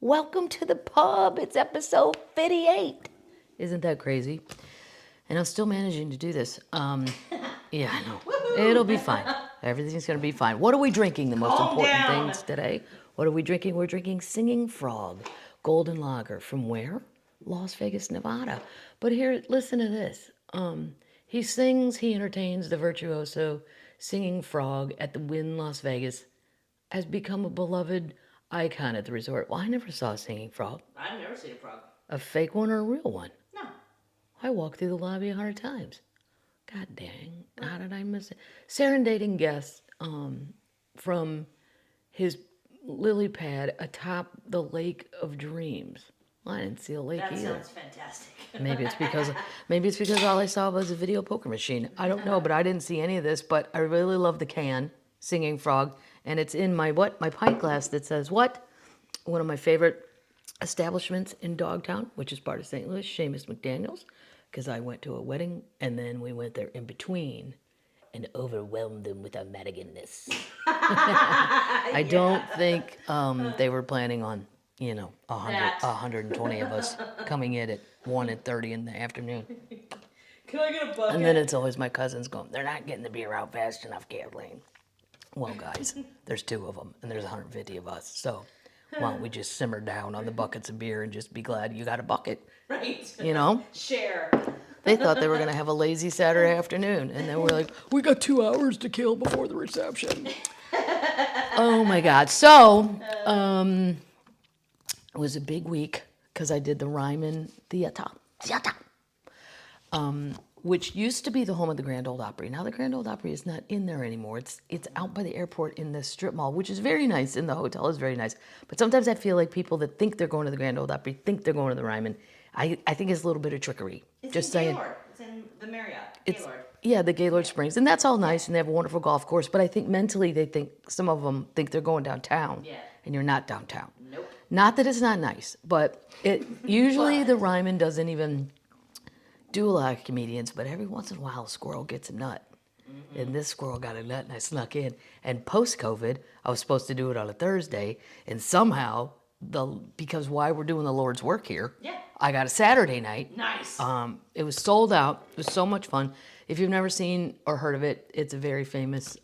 Welcome to the pub. It's episode 58. Isn't that crazy? And I'm still managing to do this. Yeah, I know. It'll be fine. Everything's going to be fine. What are we drinking? The most important things today. What are we drinking? We're drinking Singing Frog Golden Lager. From where? Las Vegas, Nevada. But here, listen to this. He sings, he entertains. The virtuoso Singing Frog at the Wynn Las Vegas has become a beloved icon at the resort. Well, I never saw a singing frog. I've never seen a frog. A fake one or a real one? No. I walked through the lobby 100 times. God dang, how did I miss it? Serenading guests from his lily pad atop the Lake of Dreams. Well, I didn't see a lake either. That sounds fantastic. Maybe it's because all I saw was a video poker machine. I don't know, but I didn't see any of this. But I really love the can, Singing Frog, and it's in my pint glass that says what? One of my favorite establishments in Dogtown, which is part of St. Louis, Seamus McDaniel's, because I went to a wedding and then we went there in between and overwhelmed them with our Madiganness. I don't think they were planning on, 120 of us coming in at 1:30 in the afternoon. Can I get a bucket? And then it's always my cousins going, they're not getting the beer out fast enough, Kathleen. Well, guys, there's 2 of them and there's 150 of us, so why don't we just simmer down on the buckets of beer and just be glad you got a bucket? Right. You know? Share. They thought they were going to have a lazy Saturday afternoon. And then we're like, we got 2 hours to kill before the reception. Oh, my God. So, it was a big week because I did the Ryman Theater. Which used to be the home of the Grand Ole Opry. Now the Grand Ole Opry is not in there anymore. It's out by the airport in the strip mall, which is very nice, and the hotel is very nice. But sometimes I feel like people that think they're going to the Grand Ole Opry think they're going to the Ryman. I think it's a little bit of trickery. It's Just in saying. Gaylord. It's in the Marriott. Gaylord. Yeah, the Gaylord Springs, and that's all nice, and they have a wonderful golf course. But I think mentally some of them think they're going downtown, and you're not downtown. Nope. Not that it's not nice, but usually the Ryman doesn't even do a lot of comedians, but every once in a while a squirrel gets a nut. Mm-hmm. And this squirrel got a nut and I snuck in. And post-COVID, I was supposed to do it on a Thursday, and somehow, because why we're doing the Lord's work here, I got a Saturday night. Nice. It was sold out. It was so much fun. If you've never seen or heard of it, it's a very famous,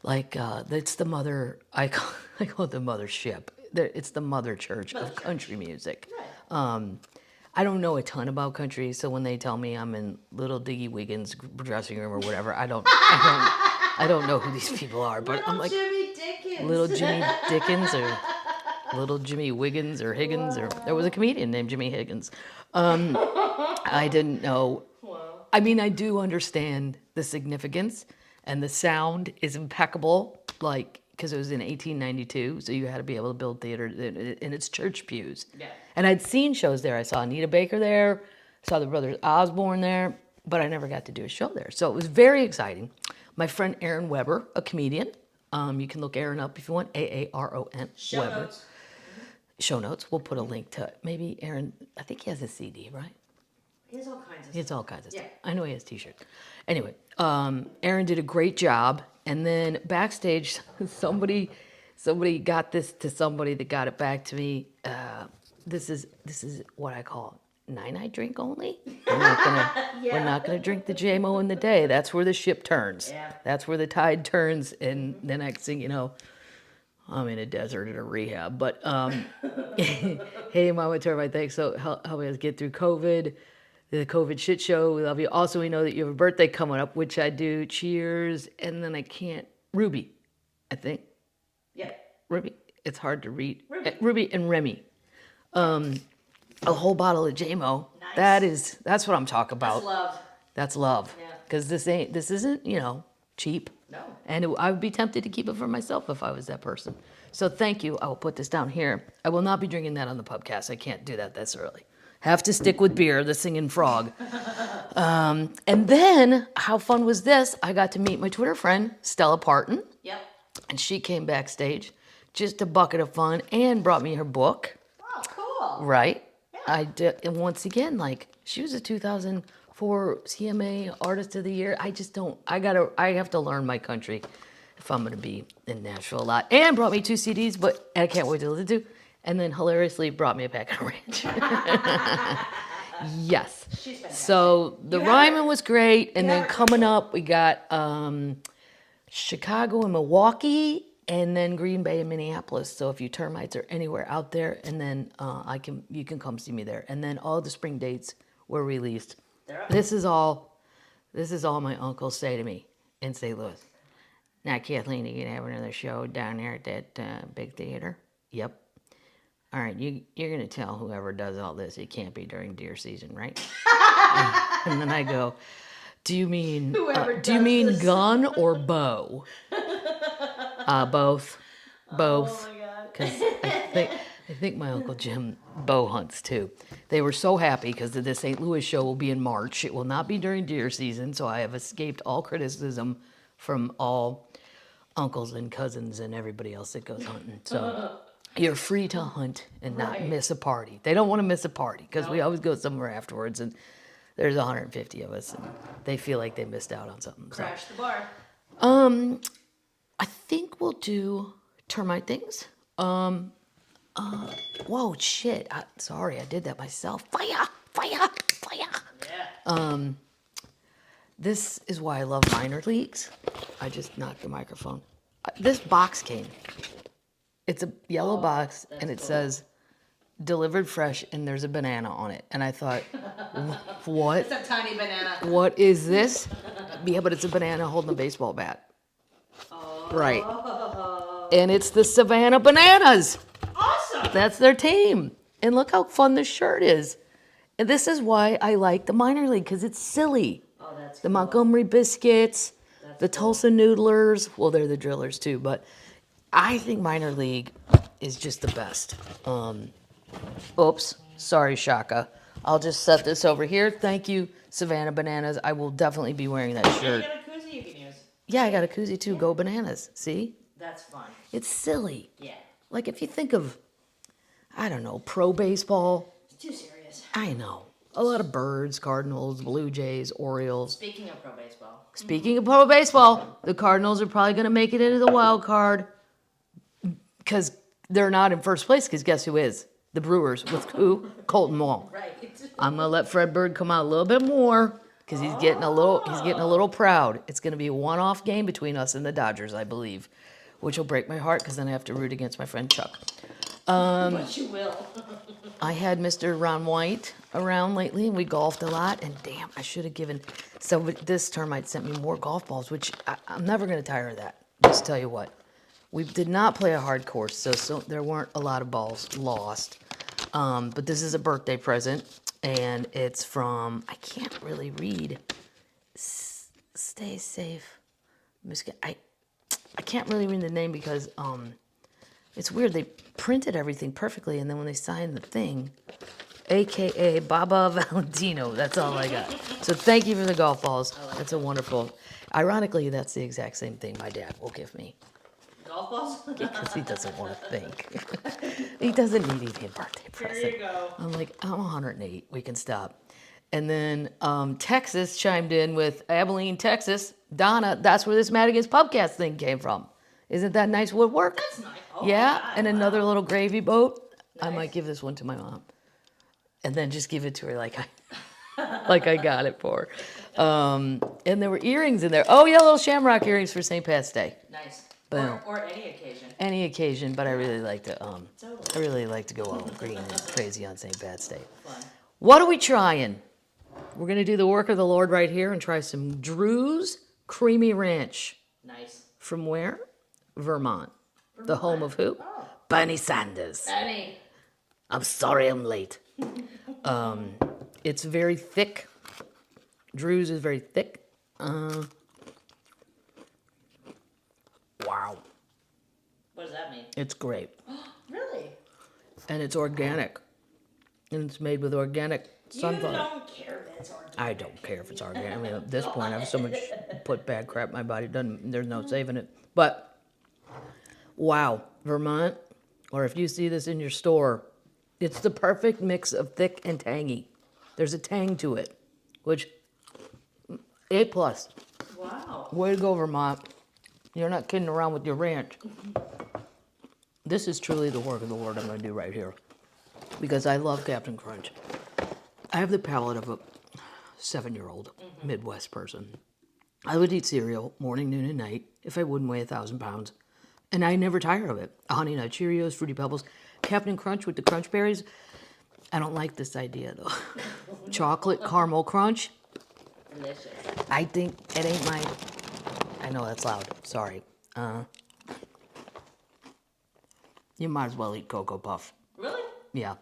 it's the mother, I call it the mothership. It's the mother church of country music. Right. I don't know a ton about country, so when they tell me I'm in Little Diggy Wiggins' dressing room or whatever, I don't know who these people are. But I'm like Jimmy Dickens. Little Jimmy Dickens or Little Jimmy Wiggins or Higgins, or there was a comedian named Jimmy Higgins. I didn't know. Wow. I mean, I do understand the significance, and the sound is impeccable, because it was in 1892, so you had to be able to build theater in its church pews. Yeah. And I'd seen shows there. I saw Anita Baker there, saw the Brothers Osborne there, but I never got to do a show there. So it was very exciting. My friend Aaron Weber, a comedian. You can look Aaron up if you want, Aaron Show Weber. Notes. Show notes. We'll put a link to it. Maybe Aaron, I think he has a CD, right? He has all kinds of stuff. He has all kinds of stuff. I know he has t-shirts. Anyway, Aaron did a great job. And then backstage, somebody got this to somebody that got it back to me. This is what I call night drink only. We're not gonna drink the JMO in the day. That's where the ship turns. Yeah. That's where the tide turns, and the next thing you know, I'm in a desert at a rehab. But hey, Mama Turbine, thanks. So help us get through COVID. The COVID shit show. We love you. Also, we know that you have a birthday coming up, which I do. Cheers. And then I can't. Ruby, I think. Yeah. Ruby. It's hard to read. Ruby and Remy. A whole bottle of JMO. Nice. That's what I'm talking about. That's love. That's love. Yeah. Because this isn't, cheap. No. And I would be tempted to keep it for myself if I was that person. So thank you. I will put this down here. I will not be drinking that on the Pubcast. I can't do that this early. Have to stick with beer, the Singing Frog. And then, how fun was this? I got to meet my Twitter friend, Stella Parton. Yep. And she came backstage, just a bucket of fun, and brought me her book. Oh, cool. Right? Yeah. I did, and once again, she was a 2004 CMA Artist of the Year. I have to learn my country if I'm going to be in Nashville a lot. And brought me 2 CDs, but I can't wait to listen to. and then hilariously brought me a pack of ranch. Yes. She's fantastic. So the Ryman was great, and then coming up we got Chicago and Milwaukee, and then Green Bay and Minneapolis. So if you termites are anywhere out there, and then you can come see me there. And then all the spring dates were released. This is all my uncles say to me in St. Louis. Now, Kathleen, you can have another show down there at that big theater. Yep. All right, you're gonna tell whoever does all this it can't be during deer season, right? And then I go, do you mean gun or bow? Both. Oh my God. Because I think my Uncle Jim bow hunts too. They were so happy because the St. Louis show will be in March. It will not be during deer season, so I have escaped all criticism from all uncles and cousins and everybody else that goes hunting. So you're free to hunt and not miss a party. They don't want to miss a party because we always go somewhere afterwards, and there's 150 of us, and they feel like they missed out on something. Crash the bar. I think we'll do termite things. Whoa, shit. Sorry, I did that myself. Fire. Yeah. This is why I love minor leagues. I just knocked the microphone. This box came. It's a yellow box, and it says delivered fresh, and there's a banana on it. And I thought, what? It's a tiny banana. What is this? Yeah, but it's a banana holding a baseball bat. Oh. Right. And it's the Savannah Bananas. Awesome. That's their team. And look how fun this shirt is. And this is why I like the minor league, because it's silly. Oh, that's The cool. Montgomery Biscuits, the Tulsa Noodlers. Well, they're the Drillers too, but I think minor league is just the best. Oops, sorry, Shaka. I'll just set this over here. Thank you, Savannah Bananas. I will definitely be wearing that You shirt. got a koozie you can use. Yeah, I got a koozie too. Go Bananas. See? That's fun. It's silly. Yeah. Like if you think of, I don't know, pro baseball. It's too serious. I know. A lot of Birds, Cardinals, Blue Jays, Orioles. Speaking of pro baseball. Speaking of pro baseball, the Cardinals are probably going to make it into the wild card because they're not in first place, because guess who is? The Brewers with who? Colton Wong. Right. I'm going to let Fred Bird come out a little bit more because he's getting a little proud. It's going to be a one-off game between us and the Dodgers, I believe, which will break my heart because then I have to root against my friend Chuck. But you will. I had Mr. Ron White around lately, and we golfed a lot. And damn, I should have given. So this termite sent me more golf balls, which I'm never going to tire of that. Just tell you what, we did not play a hard course, so there weren't a lot of balls lost. But this is a birthday present, and it's from, I can't really read. Stay safe, I can't really read the name because it's weird. They printed everything perfectly, and then when they signed the thing, AKA Baba Valentino, that's all I got. So thank you for the golf balls. That's a wonderful. Ironically, that's the exact same thing my dad will give me Golf balls? because he doesn't want to think. He doesn't need even a birthday present. There you go. I'm like, I'm 108. We can stop. And then Texas chimed in with Abilene, Texas. Donna, that's where this Madigan's Pubcast thing came from. Isn't that nice woodwork? That's nice. Oh, Yeah, my God, and another little gravy boat. I Nice. might give this one to my mom, and then just give it to her like I got it for her. And there were earrings in there. Oh yeah, little shamrock earrings for St. Pat's Day. Nice. Boom. Or any occasion. Any occasion, but I really like to Totally. I really like to go all green and crazy on St. Pat's Day. Fun. What are we trying? We're gonna do the work of the Lord right here and try some Drew's Creamy Ranch. Nice. From where? Vermont. The home of who? Oh. Bernie Sanders. Benny. I'm sorry I'm late. It's very thick. Drew's is very thick. Wow. What does that mean? It's great. Really? And it's organic. And it's made with organic sunflower. You don't care that it's organic. I don't care if it's organic. I mean, at this point, I've so much put bad crap in my body. There's no saving it. But, wow. Vermont, or if you see this in your store, it's the perfect mix of thick and tangy. There's a tang to it, which, A+. Wow. Way to go, Vermont. You're not kidding around with your ranch. this is truly the work of the Lord I'm going to do right here. Because I love Captain Crunch. I have the palate of a 7-year-old Midwest person. I would eat cereal morning, noon, and night if I wouldn't weigh 1,000 pounds. And I never tire of it. Honey Nut Cheerios, Fruity Pebbles, Captain Crunch with the Crunch Berries. I don't like this idea though. Chocolate caramel crunch. Delicious. I think it ain't my. I know that's loud. Sorry. You might as well eat Cocoa Puff. Really? Yeah.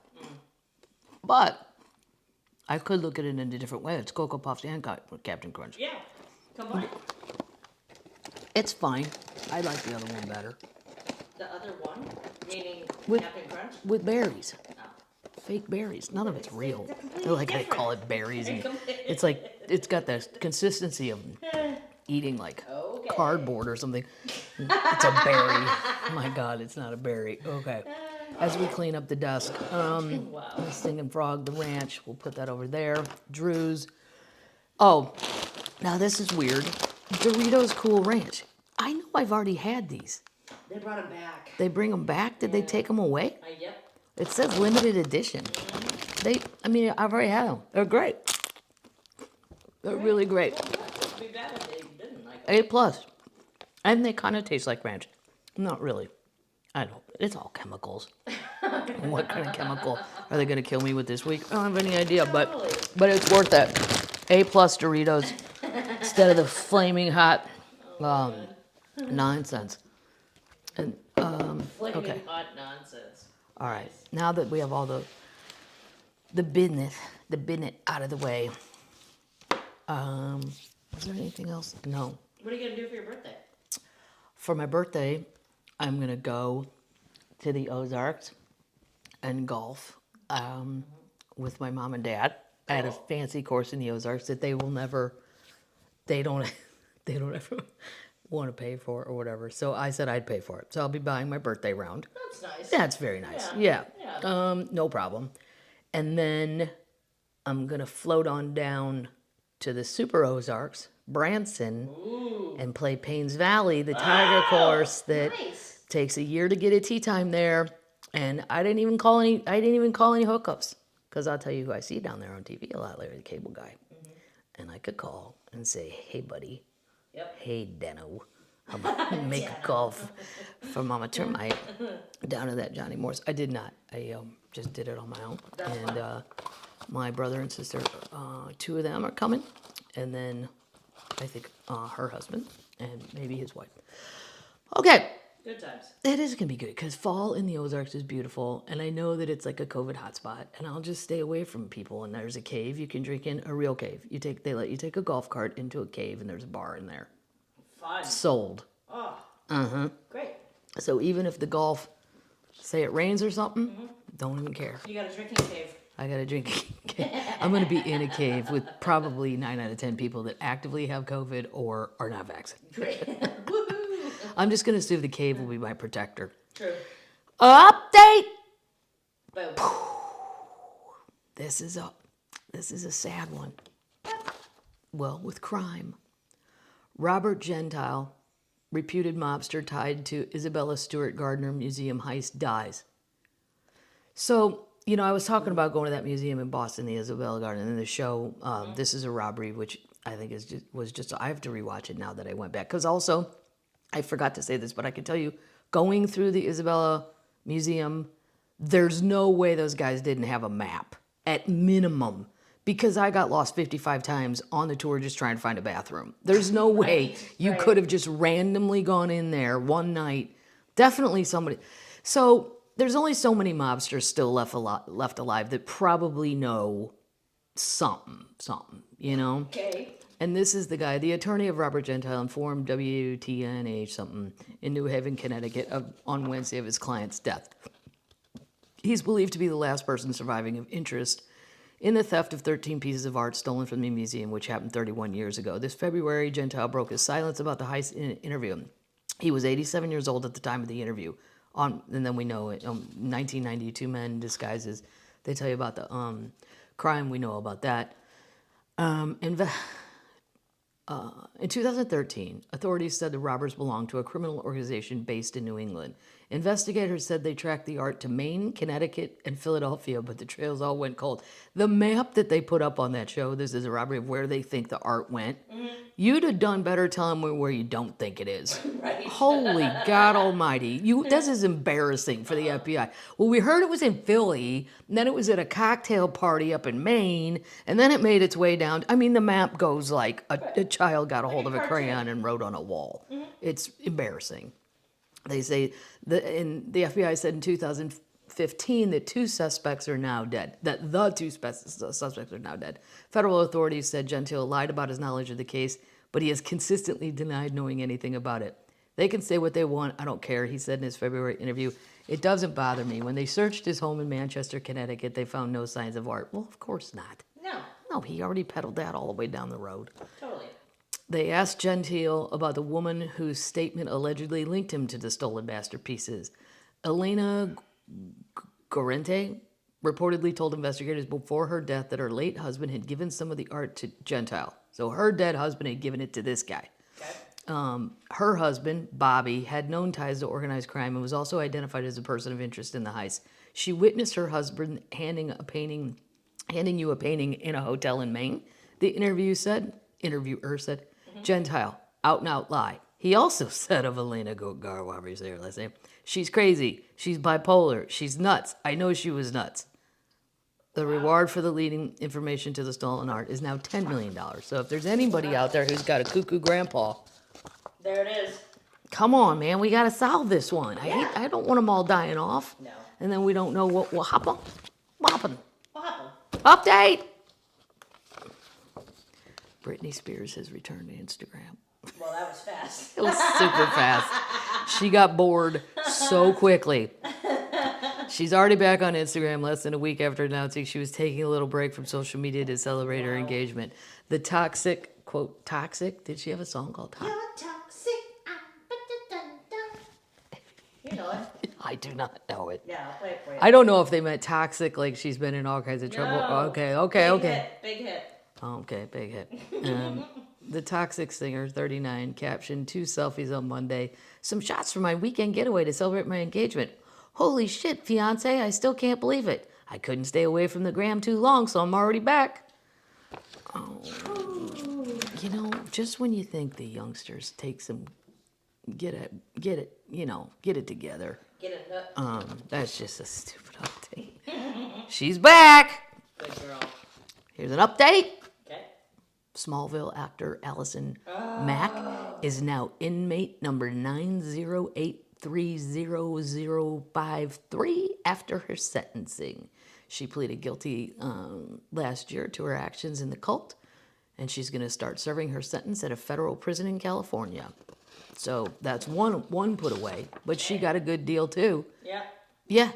But I could look at it in a different way. It's Cocoa Puffs and Captain Crunch. Yeah. Combine. It's fine. I like the other one better. The other one, meaning With- Captain Crunch. With berries. Oh. Fake berries. None of it's real. They're completely They're like I different. call it berries. And Completely- it's like it's got the consistency of eating like Okay. cardboard or something. It's a berry. My God, it's not a berry. Okay. As we clean up the desk, Wow. Singing Frog, the ranch, we'll put that over there. Drew's. Oh, now this is weird. Doritos Cool Ranch. I know I've already had these. They brought him back. They bring them back? Did they take them away? Yep. It says limited edition. I've already had them. They're great. They're really great. It'd be bad if they didn't like it. A plus. And they kind of taste like ranch. Not really. I don't. It's all chemicals. What kind of chemical are they going to kill me with this week? I don't have any idea, but it's worth it. A plus Doritos instead of the flaming hot nonsense. And Flaming okay. hot nonsense. All right. Now that we have all the business out of the way, is there anything else? No. What are you gonna do for your birthday? For my birthday, I'm gonna go to the Ozarks and golf with my mom and dad. I had a fancy course in the Ozarks that they don't ever want to pay for or whatever. So I said I'd pay for it. So I'll be buying my birthday round. That's nice. That's very nice. Yeah. Yeah. No problem. And then I'm gonna float on down to the Super Ozarks, Branson, and play Paynes Valley, the tiger course that Nice. takes a year to get a tee time there. And I didn't even call any hookups, because I'll tell you who I see down there on TV a lot, Larry the Cable Guy. And I could call and say, "Hey, buddy. Yep. Hey, Deno. How about make a call for Mama Termite down to that Johnny Morse?" I did not. I just did it on my own. And my brother and sister, 2 of them are coming. And then I think her husband and maybe his wife. Okay. Good times. It is going to be good because fall in the Ozarks is beautiful. And I know that it's like a COVID hotspot. And I'll just stay away from people. And there's a cave you can drink in, a real cave. They let you take a golf cart into a cave and there's a bar in there. Fun. Sold. Oh. Great. So even if the golf, say it rains or something, don't even care. You got a drinking cave. I got a drinking cave. I'm going to be in a cave with probably 9 out of 10 people that actively have COVID or are not vaccinated. Great. Woohoo. I'm just going to assume the cave will be my protector. True. Update! Boom. This is a sad one. Well, with crime. Robert Gentile, reputed mobster tied to Isabella Stewart Gardner Museum heist, dies. So, I was talking about going to that museum in Boston, the Isabella Gardner, and then the show, This is a Robbery, which I think was just, I have to rewatch it now that I went back. Because also, I forgot to say this, but I can tell you, going through the Isabella Museum, there's no way those guys didn't have a map, at minimum. Because I got lost 55 times on the tour just trying to find a bathroom. There's no way you could have just randomly gone in there one night. Definitely somebody. So there's only so many mobsters still left alive that probably know something, Okay. And this is the guy, the attorney of Robert Gentile, informed WTNH something in New Haven, Connecticut on Wednesday of his client's death. He's believed to be the last person surviving of interest in the theft of 13 pieces of art stolen from the museum, which happened 31 years ago. This February, Gentile broke his silence about the heist interview. He was 87 years old at the time of the interview. And then we know it, 1992 men disguises. They tell you about the crime. We know about that. In 2013, authorities said the robbers belonged to a criminal organization based in New England. Investigators said they tracked the art to Maine, Connecticut, and Philadelphia, but the trails all went cold. The map that they put up on that show, this is a robbery of where they think the art went. You'd have done better telling me where you don't think it is. Right. Holy God Almighty! This is embarrassing for the FBI. Well, we heard it was in Philly, and then it was at a cocktail party up in Maine, and then it made its way down. I mean, the map goes like a child got a hold of a crayon and wrote on a wall. It's embarrassing. They say the FBI said in 2015 that two suspects are now dead. That the two suspects are now dead. Federal authorities said Gentile lied about his knowledge of the case, but he has consistently denied knowing anything about it. They can say what they want. I don't care, he said in his February interview. It doesn't bother me. When they searched his home in Manchester, Connecticut, they found no signs of art. Well, of course not. No, he already peddled that all the way down the road. Totally. They asked Gentile about the woman whose statement allegedly linked him to the stolen masterpieces. Elena Gorente reportedly told investigators before her death that her late husband had given some of the art to Gentile. So her dead husband had given it to this guy. Okay. Her husband, Bobby, had known ties to organized crime and was also identified as a person of interest in the heist. She witnessed her husband handing you a painting in a hotel in Maine. The interviewer said, Gentile, out and out lie. He also said of Elena whatever say her last name, she's crazy, she's bipolar, she's nuts. I know she was nuts. The reward for the leading information to the stolen art is now $10 million. So if there's anybody out there who's got a cuckoo grandpa, There it is. come on, man, we got to solve this one. I don't want them all dying off. No. And then we don't know what will happen. What happened? Update! Britney Spears has returned to Instagram. Well, that was fast. It was super fast. She got bored so quickly. She's already back on Instagram less than a week after announcing she was taking a little break from social media to celebrate her engagement. The toxic, quote, toxic? Did she have a song called Toxic? You're toxic. You know it. I do not know it. Yeah, I'll play it for you. I don't know if they meant toxic, like she's been in all kinds of trouble. No. Okay. Big hit. Okay, big hit. The Toxic singer, 39, captioned 2 selfies on Monday. Some shots from my weekend getaway to celebrate my engagement. Holy shit, fiance, I still can't believe it. I couldn't stay away from the gram too long, so I'm already back. Oh, just when you think the youngsters take some, get it together. Get it hooked. That's just a stupid update. She's back. Good girl. Here's an update. Okay. Smallville actor Allison Mack is now inmate number 908300053 after her sentencing. She pleaded guilty last year to her actions in the cult, and she's going to start serving her sentence at a federal prison in California. So that's one put away, but she got a good deal too. Yeah. Yeah.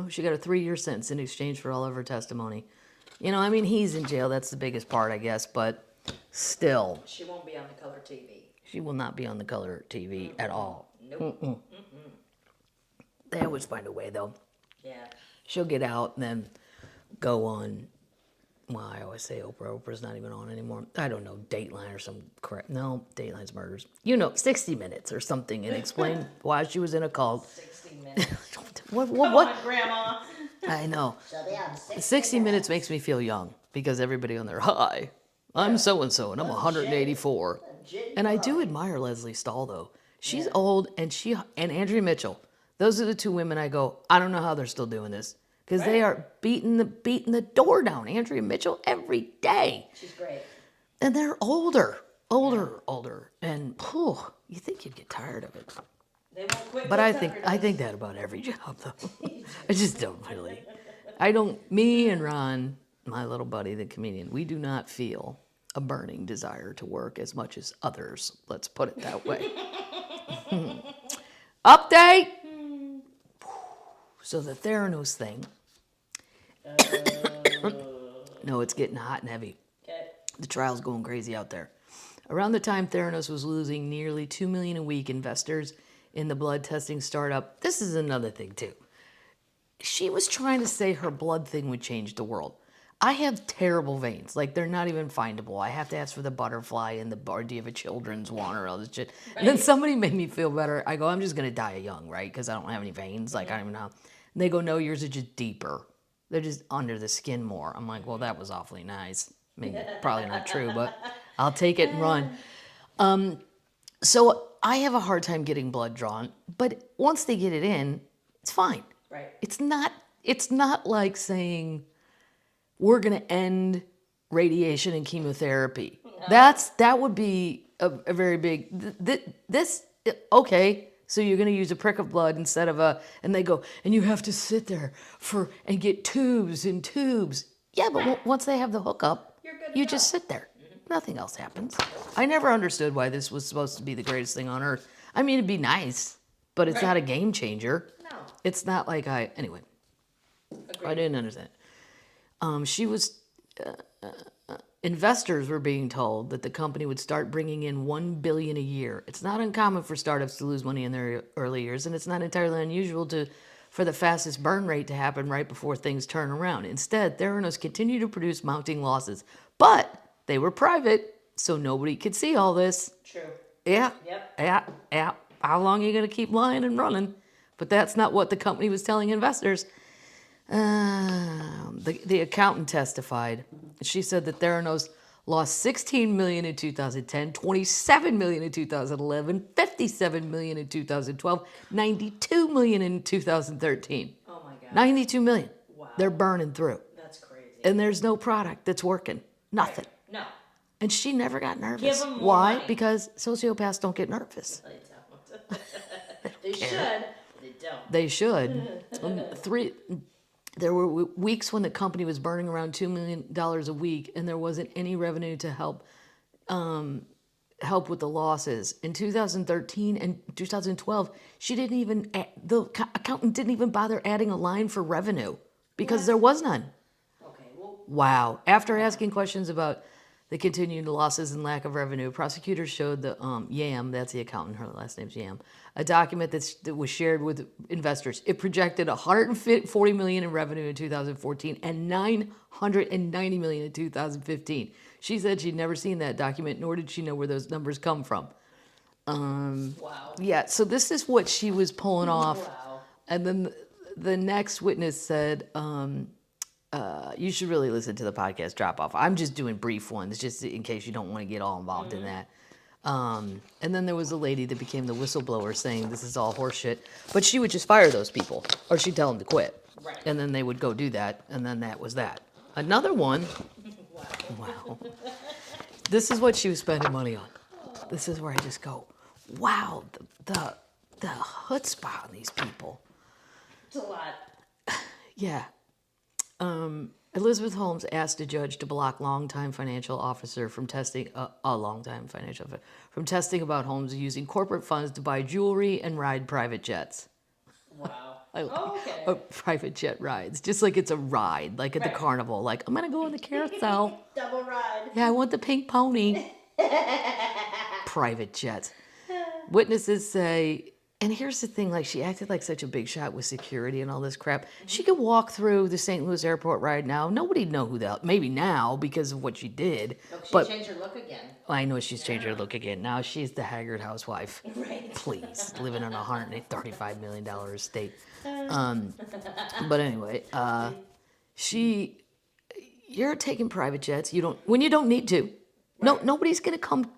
She got a 3-year sentence in exchange for all of her testimony. He's in jail. That's the biggest part, I guess. But still. She won't be on the color TV. She will not be on the color TV at all. Nope. They always find a way, though. Yeah. She'll get out and then go on. Well, I always say Oprah. Oprah's not even on anymore. I don't know, Dateline or some crap. No, Dateline's murders. 60 Minutes or something, and explain why she was in a cult. 60 minutes. What? Come on, Grandma. I know. So they have 60 Minutes makes me feel young because everybody on there, hi, I'm so-and-so and I'm 184. And I do admire Leslie Stahl, though. She's old, and Andrea Mitchell. Those are the 2 women I go, I don't know how they're still doing this. Because they are beating the door down. Andrea Mitchell every day. She's great. And they're older. And you think you'd get tired of it. They won't quit. But I think that about every job, though. I just don't really. Me and Ron, my little buddy, the comedian, we do not feel a burning desire to work as much as others. Let's put it that way. Update! So the Theranos thing. No, it's getting hot and heavy. Okay. The trial's going crazy out there. Around the time Theranos was losing nearly $2 million a week, investors in the blood testing startup. This is another thing too. She was trying to say her blood thing would change the world. I have terrible veins. Like, they're not even findable. I have to ask for the butterfly and the bar. Do you have a children's one or all this shit? And then somebody made me feel better. I go, I'm just going to die young, right? Because I don't have any veins. Like, I don't even know. And they go, no, yours are just deeper. They're just under the skin more. I'm like, well, that was awfully nice. I mean, probably not true, but I'll take it and run. So I have a hard time getting blood drawn. But once they get it in, it's fine. Right. It's not like saying we're going to end radiation and chemotherapy. No. That would be a very big okay, so you're going to use a prick of blood instead of and they go, and you have to sit there and get tubes and tubes. Yeah, but once they have the hookup, you just sit there. Nothing else happens. I never understood why this was supposed to be the greatest thing on earth. I mean, it'd be nice, but it's not a game changer. No. It's not like anyway. Agreed. I didn't understand. Investors were being told that the company would start bringing in $1 billion a year. It's not uncommon for startups to lose money in their early years, and it's not entirely unusual for the fastest burn rate to happen right before things turn around. Instead, Theranos continued to produce mounting losses, but they were private, so nobody could see all this. True. Yeah. Yep. Yeah. How long are you going to keep lying and running? But that's not what the company was telling investors. The accountant testified. She said that Theranos lost $16 million in 2010, $27 million in 2011, $57 million in 2012, $92 million in 2013. Oh my God. $92 million. Wow. They're burning through. That's crazy. And there's no product that's working. Nothing. Right. No. And she never got nervous. Give 'em more Why? money. Because sociopaths don't get nervous. They don't. They should. They don't. They should. There were weeks when the company was burning around $2 million a week, and there wasn't any revenue to help with the losses. In 2013 and 2012, the accountant didn't even bother adding a line for revenue because there was none. Okay. Well. Wow. After asking questions about the continued losses and lack of revenue, prosecutors showed the Yam, that's the accountant, her last name's Yam, a document that was shared with investors. It projected $140 million in revenue in 2014 and $990 million in 2015. She said she'd never seen that document, nor did she know where those numbers come from. Wow. Yeah, so this is what she was pulling off. Wow. And then the next witness said, you should really listen to the podcast Drop Off. I'm just doing brief ones, just in case you don't want to get all involved in that. And then there was a lady that became the whistleblower saying this is all horseshit. But she would just fire those people, or she'd tell them to quit. Right. And then they would go do that, and then that was that. Another one, wow. This is what she was spending money on. This is where I just go, wow, the chutzpah on these people. It's a lot. Yeah. Elizabeth Holmes asked a judge to block longtime financial officer from testing from testing about Holmes using corporate funds to buy jewelry and ride private jets. Wow. Okay. Private jet rides, just like it's a ride, like at the carnival. Like, I'm gonna go on the carousel. Double ride. Yeah, I want the pink pony. Private jets. Witnesses say. And here's the thing, like, she acted like such a big shot with security and all this crap. She could walk through the St. Louis airport right now. Nobody'd know who that, maybe now because of what she did. Oh, she changed her look again. I know she's changed her look again. Now she's the haggard housewife. Right. Please, living on a $135 million estate. But anyway, you're taking private jets. When you don't need to. Right. Nobody's going to come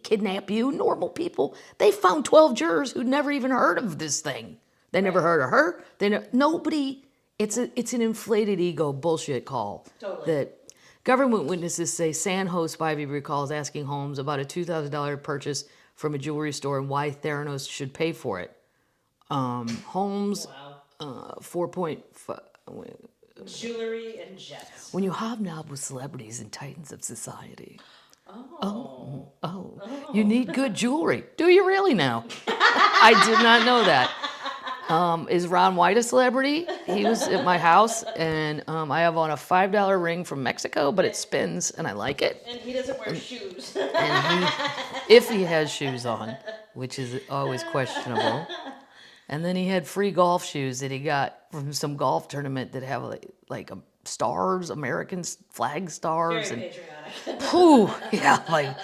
kidnap you. Normal people. They found 12 jurors who'd never even heard of this thing. They never heard of her. Nobody. It's an inflated ego bullshit call. Totally. That government witnesses say San Jose Spivey recalls asking Holmes about a $2,000 purchase from a jewelry store and why Theranos should pay for it. Holmes, 4.5. Jewelry and jets. When you hobnob with celebrities and titans of society. Oh. You need good jewelry. Do you really now? I did not know that. Is Ron White a celebrity? He was at my house, and I have on a $5 ring from Mexico, but it spins, and I like it. And he doesn't wear shoes. And if he has shoes on, which is always questionable. And then he had free golf shoes that he got from some golf tournament that have like a stars, American flag stars. Very And patriotic. whew, yeah, like,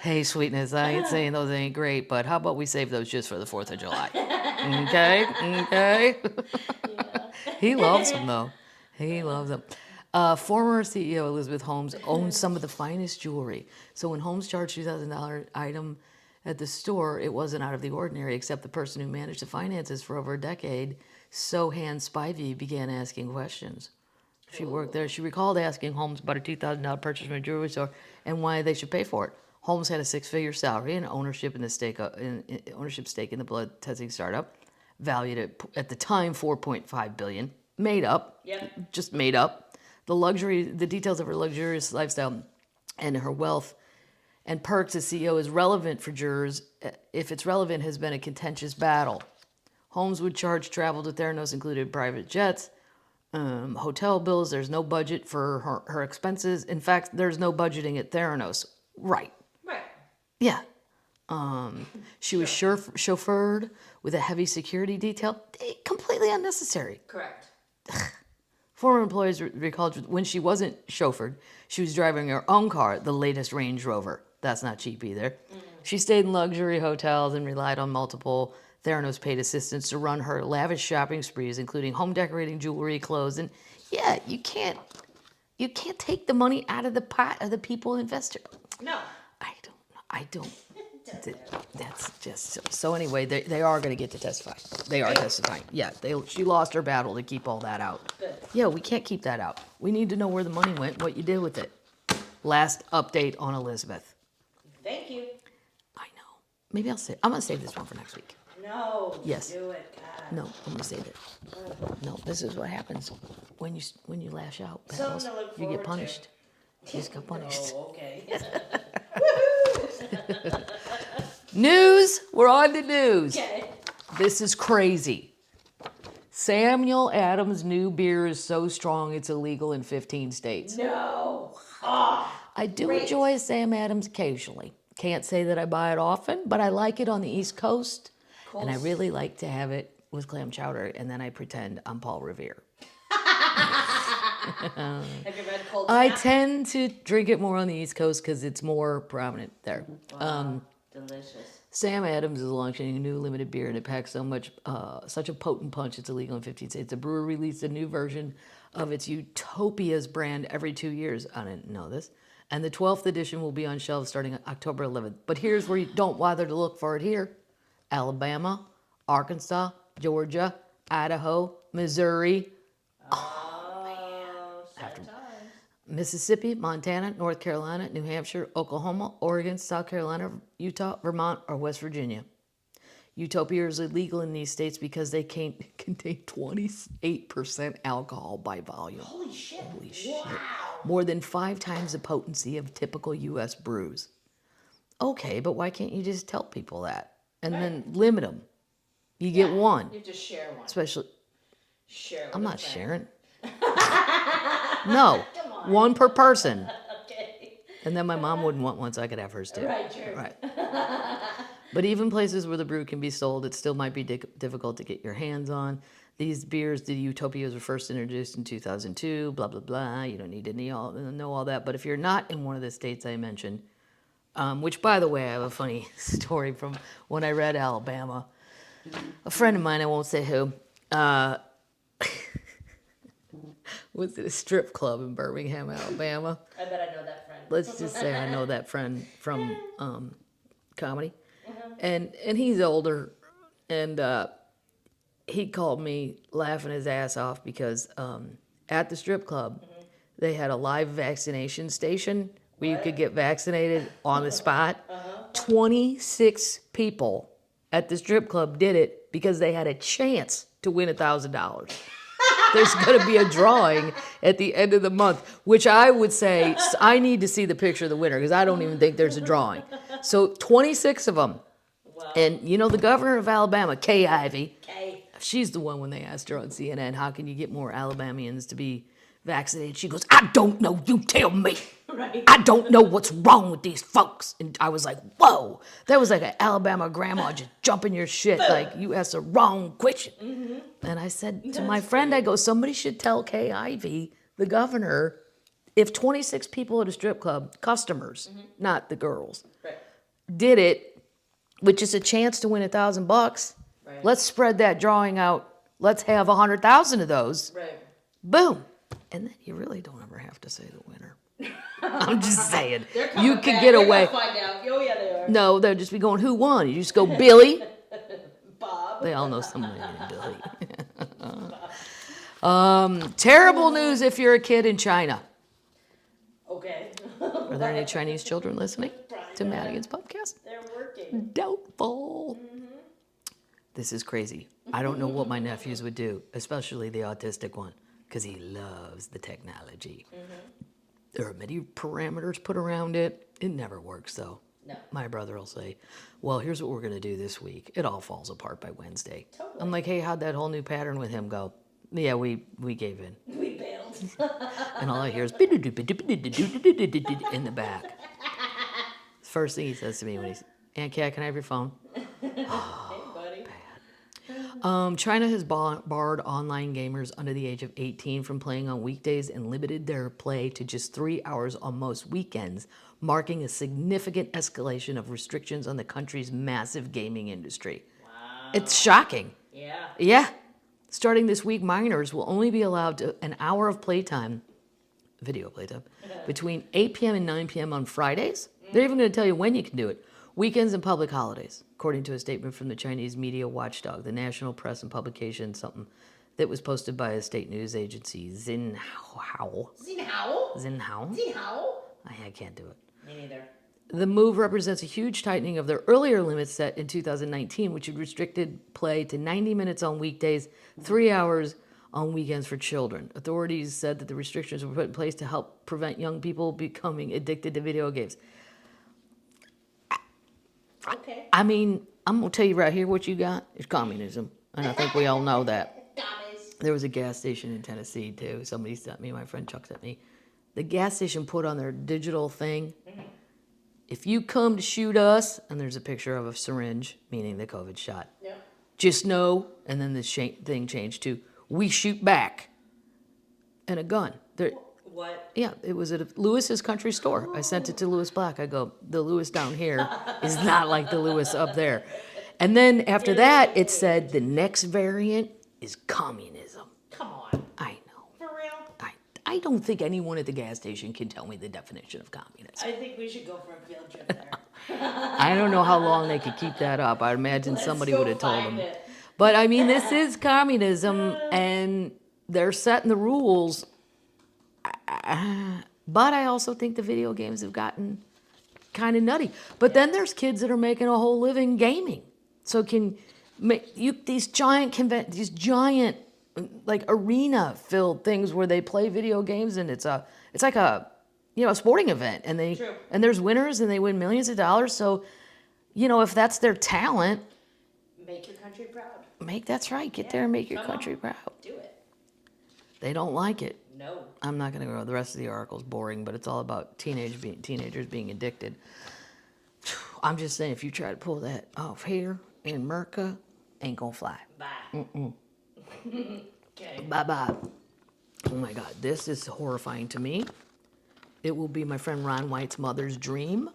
hey, sweetness, I ain't saying those ain't great, but how about we save those just for the 4th of July? Okay? He loves them, though. He loves them. Former CEO Elizabeth Holmes owns some of the finest jewelry. So when Holmes charged $2,000 item at the store, it wasn't out of the ordinary, except the person who managed the finances for over a decade, Sohan Spivey, began asking questions. She worked there. She recalled asking Holmes about a $2,000 purchase from a jewelry store and why they should pay for it. Holmes had a 6-figure salary and ownership stake in the blood testing startup, valued at the time $4.5 billion, made up, just made up. The details of her luxurious lifestyle and her wealth and perks as CEO is relevant for jurors. If it's relevant, has been a contentious battle. Holmes would charge travel to Theranos included private jets, hotel bills. There's no budget for her expenses. In fact, there's no budgeting at Theranos. Right. Yeah. She was chauffeured with a heavy security detail. Completely unnecessary. Correct. Former employees recalled when she wasn't chauffeured, she was driving her own car, the latest Range Rover. That's not cheap either. She stayed in luxury hotels and relied on multiple Theranos paid assistants to run her lavish shopping sprees, including home decorating, jewelry, clothes, and yeah, you can't take the money out of the pot of the people investor. No. I don't. That's just so. Anyway, they are going to get to testify. They are testifying. Yeah, she lost her battle to keep all that out. Good. Yeah, we can't keep that out. We need to know where the money went, what you did with it. Last update on Elizabeth. Thank you. I know. Maybe I'm going to save this one for next week. No. Yes. Do it, God. No, I'm going to save it. No, this is what happens when you lash out. Something to look you get forward punished. You just got punished. Oh, okay. News. We're on to news. Okay. This is crazy. Samuel Adams' new beer is so strong it's illegal in 15 states. No. Oh, I do enjoy a Sam Adams occasionally. Can't say that I buy it often, but I like it on the East Coast. Cool. And I really like to have it with clam chowder, and then I pretend I'm Paul Revere. Have you read Cold I Snap? tend to drink it more on the East Coast because it's more prominent there. Wow. Delicious. Sam Adams is launching a new limited beer, and it packs such a potent punch. It's illegal in 15 states. The brewer released a new version of its Utopias brand every 2 years. I didn't know this. And the 12th edition will be on shelves starting October 11th. But here's where you don't bother to look for it here. Alabama, Arkansas, Georgia, Idaho, Missouri, Sad times. Mississippi, Montana, North Carolina, New Hampshire, Oklahoma, Oregon, South Carolina, Utah, Vermont, or West Virginia. Utopia is illegal in these states because they contain 28% alcohol by volume. Holy shit. Wow. More than 5 times the potency of typical U.S. brews. Okay, but why can't you just tell people that? And then limit them. You get one. You just share one. Especially, Share it I'm with not a friend. sharing. No, Come on. one per person. Okay. And then my mom wouldn't want one, so I could have hers too. Right, true. Right. But even places where the brew can be sold, it still might be difficult to get your hands on. These beers, the Utopias, were first introduced in 2002, blah, blah, blah. You don't need to know all that. But if you're not in one of the states I mentioned, which, by the way, I have a funny story from when I read Alabama. A friend of mine, I won't say who, was at a strip club in Birmingham, Alabama. I bet I know that friend. Let's just say I know that friend from comedy. And he's older, and he called me laughing his ass off because at the strip club, they had a live vaccination station where you could get vaccinated on the spot. 26 people at the strip club did it because they had a chance to win $1,000. There's going to be a drawing at the end of the month, which I would say I need to see the picture of the winner because I don't even think there's a drawing. So 26 of them. Wow. And you know the governor of Alabama, Kay Ivey, Okay. she's the one when they asked her on CNN, how can you get more Alabamians to be vaccinated? She goes, I don't know, you tell me. Right. I don't know what's wrong with these folks. And I was like, whoa, that was like an Alabama grandma just jumping your shit. Like, you asked the wrong question. And I said to my friend, I go, somebody should tell Kay Ivey the governor, if 26 people at a strip club, customers, not the girls, Right. did it, which is a chance to win $1,000, Right. let's spread that drawing out. Let's have 100,000 of those. Right. Boom. And then you really don't ever have to say the winner. I'm just saying. They're coming You could back. get They're away. gonna find out. Oh yeah, they are. No, they'll just be going, who won? You just go, Billy. Bob. They all know somebody named Billy. Terrible news if you're a kid in China. Okay. Are there any Chinese children listening to Madigan's Pubcast? They're working. Doubtful. This is crazy. I don't know what my nephews would do, especially the autistic one, because he loves the technology. There are many parameters put around it. It never works, though. No. My brother will say, well, here's what we're going to do this week. It all falls apart by Wednesday. Totally. I'm like, hey, how'd that whole new pattern with him go? Yeah, we gave in. We bailed. And all I hear is in the back. First thing he says to me when he's, Aunt Kat, can I have your phone? Hey, buddy. China has barred online gamers under the age of 18 from playing on weekdays and limited their play to just 3 hours on most weekends, marking a significant escalation of restrictions on the country's massive gaming industry. Wow. It's shocking. Yeah. Yeah. Starting this week, minors will only be allowed an hour of playtime, video playtime, between 8 p.m. and 9 p.m. on Fridays. They're even going to tell you when you can do it. Weekends and public holidays, according to a statement from the Chinese media watchdog, the national press and publication, something that was posted by a state news agency, Xinhao. Xinhao? Xinhao? Xinhao? I can't do it. Me neither. The move represents a huge tightening of their earlier limits set in 2019, which had restricted play to 90 minutes on weekdays, 3 hours on weekends for children. Authorities said that the restrictions were put in place to help prevent young people becoming addicted to video games. Okay. I mean, I'm going to tell you right here what you got is communism. And I think we all know that. Dummies. There was a gas station in Tennessee, too. Somebody sent me, my friend Chuck sent me. The gas station put on their digital thing, if you come to shoot us, and there's a picture of a syringe, meaning the COVID shot, Yeah. just know, and then the thing changed to, we shoot back. And a gun. What? Yeah, it was at Lewis's country store. I sent it to Lewis Black. I go, the Lewis down here is not like the Lewis up there. And then after that, it said the next variant is communism. Come on. I know. For real? I don't think anyone at the gas station can tell me the definition of communism. I think we should go for a field trip there. I don't know how long they could keep that up. I imagine somebody would have told them. It. But I mean, this is communism, and they're setting the rules. But I also think the video games have gotten kind of nutty. But then there's kids that are making a whole living gaming. So these giant like arena filled things where they play video games, and it's like a sporting event, and there's winners and they win millions of dollars. So if that's their talent, Make your country proud. That's right. Get there and make your country proud. Do it. They don't like it. No. I'm not going to go. The rest of the article's boring, but it's all about teenagers being addicted. I'm just saying, if you try to pull that off here in America, ain't gonna fly. Bye. Okay. Bye-bye. Oh my God, this is horrifying to me. It will be my friend Ron White's mother's dream.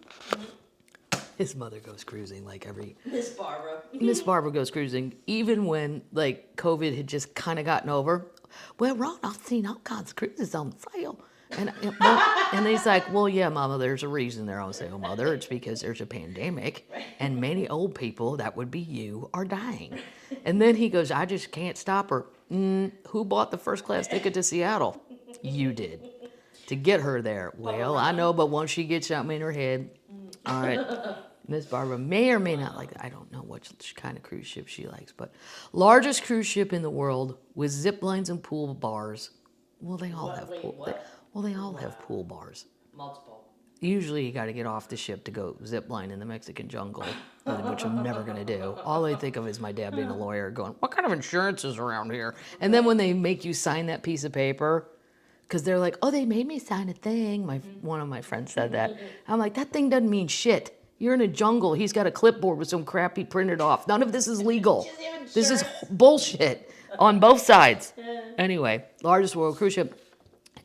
His mother goes cruising like every... Miss Barbara. Miss Barbara goes cruising, even when like COVID had just kind of gotten over. Well, Ron, I've seen all kinds of cruises on sale. And he's like, well, yeah, Mama, there's a reason they're on sale, Mother. It's because there's a pandemic, and many old people, that would be you, are dying. And then he goes, I just can't stop her. Who bought the first class ticket to Seattle? You did. To get her there. Well, I know, but once she gets something in her head, all right. Miss Barbara may or may not like that. I don't know what kind of cruise ship she likes, but largest cruise ship in the world with zip lines and pool bars. Well, they all have pool. They all have pool bars. Multiple. Usually, you got to get off the ship to go zip line in the Mexican jungle, which I'm never going to do. All I think of is my dad being a lawyer, going, "What kind of insurance is around here?" And then when they make you sign that piece of paper, because they're like, "Oh, they made me sign a thing." One of my friends said that. I'm like, "That thing doesn't mean shit. You're in a jungle. He's got a clipboard with some crap he printed off. None of this is legal. This is bullshit on both sides." Anyway, largest world cruise ship.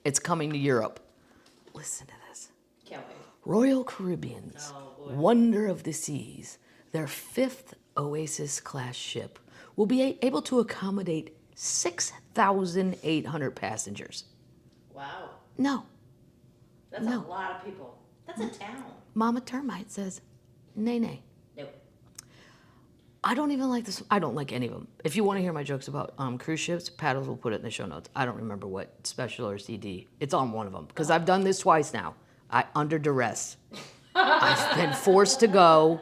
It's coming to Europe. Listen to this. Can't wait. Royal Caribbean's Oh, boy. Wonder of the Seas, their 5th Oasis-class ship, will be able to accommodate 6,800 passengers. Wow. No. That's No. a lot of people. That's a town. Mama Termite says, nay. Nope. I don't even like this. I don't like any of them. If you want to hear my jokes about cruise ships, Paddles will put it in the show notes. I don't remember what special or CD. It's on one of them because I've done this twice now. Under duress. I've been forced to go.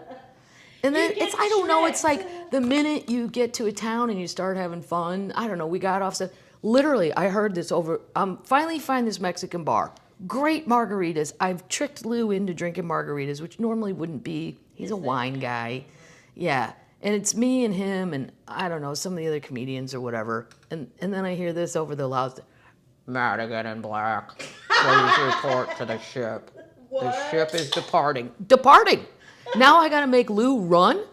And then You it's, get I don't know, tricked. it's like the minute you get to a town and you start having fun, I don't know, we got off. Literally, I heard this over, finally find this Mexican bar. Great margaritas. I've tricked Lou into drinking margaritas, which normally wouldn't be. He's a wine guy. Yeah. And it's me and him and, I don't know, some of the other comedians or whatever. And then I hear this over the loud, Madigan and Black, please report to the ship. The ship is departing. Departing! Now I gotta make Lou run?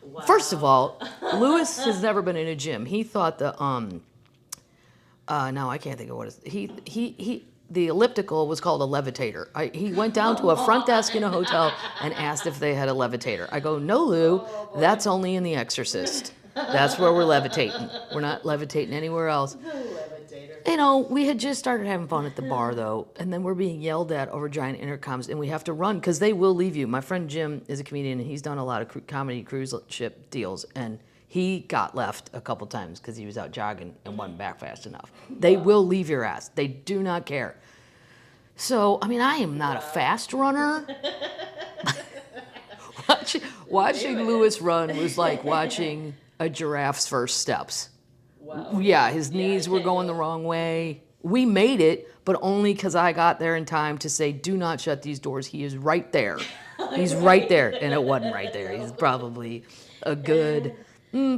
Wow. First of all, Lewis has never been in a gym. He thought the no, I can't think of what it's the elliptical was called a levitator. He went down to a front desk in a hotel and asked if they had a levitator. I go, no, Lou, that's only in The Exorcist. That's where we're levitating. We're not levitating anywhere else. The levitator. You know, we had just started having fun at the bar, though, and then we're being yelled at over giant intercoms, and we have to run because they will leave you. My friend Jim is a comedian, and he's done a lot of comedy cruise ship deals, and he got left a couple times because he was out jogging and wasn't back fast enough. They will leave your ass. They do not care. So, I mean, I am not a fast runner. Watching Lewis run was like watching a giraffe's first steps. Wow. Yeah, his knees were going the wrong way. We made it, but only because I got there in time to say, do not shut these doors. He is right there. He's right there. And it wasn't right there. He's probably a good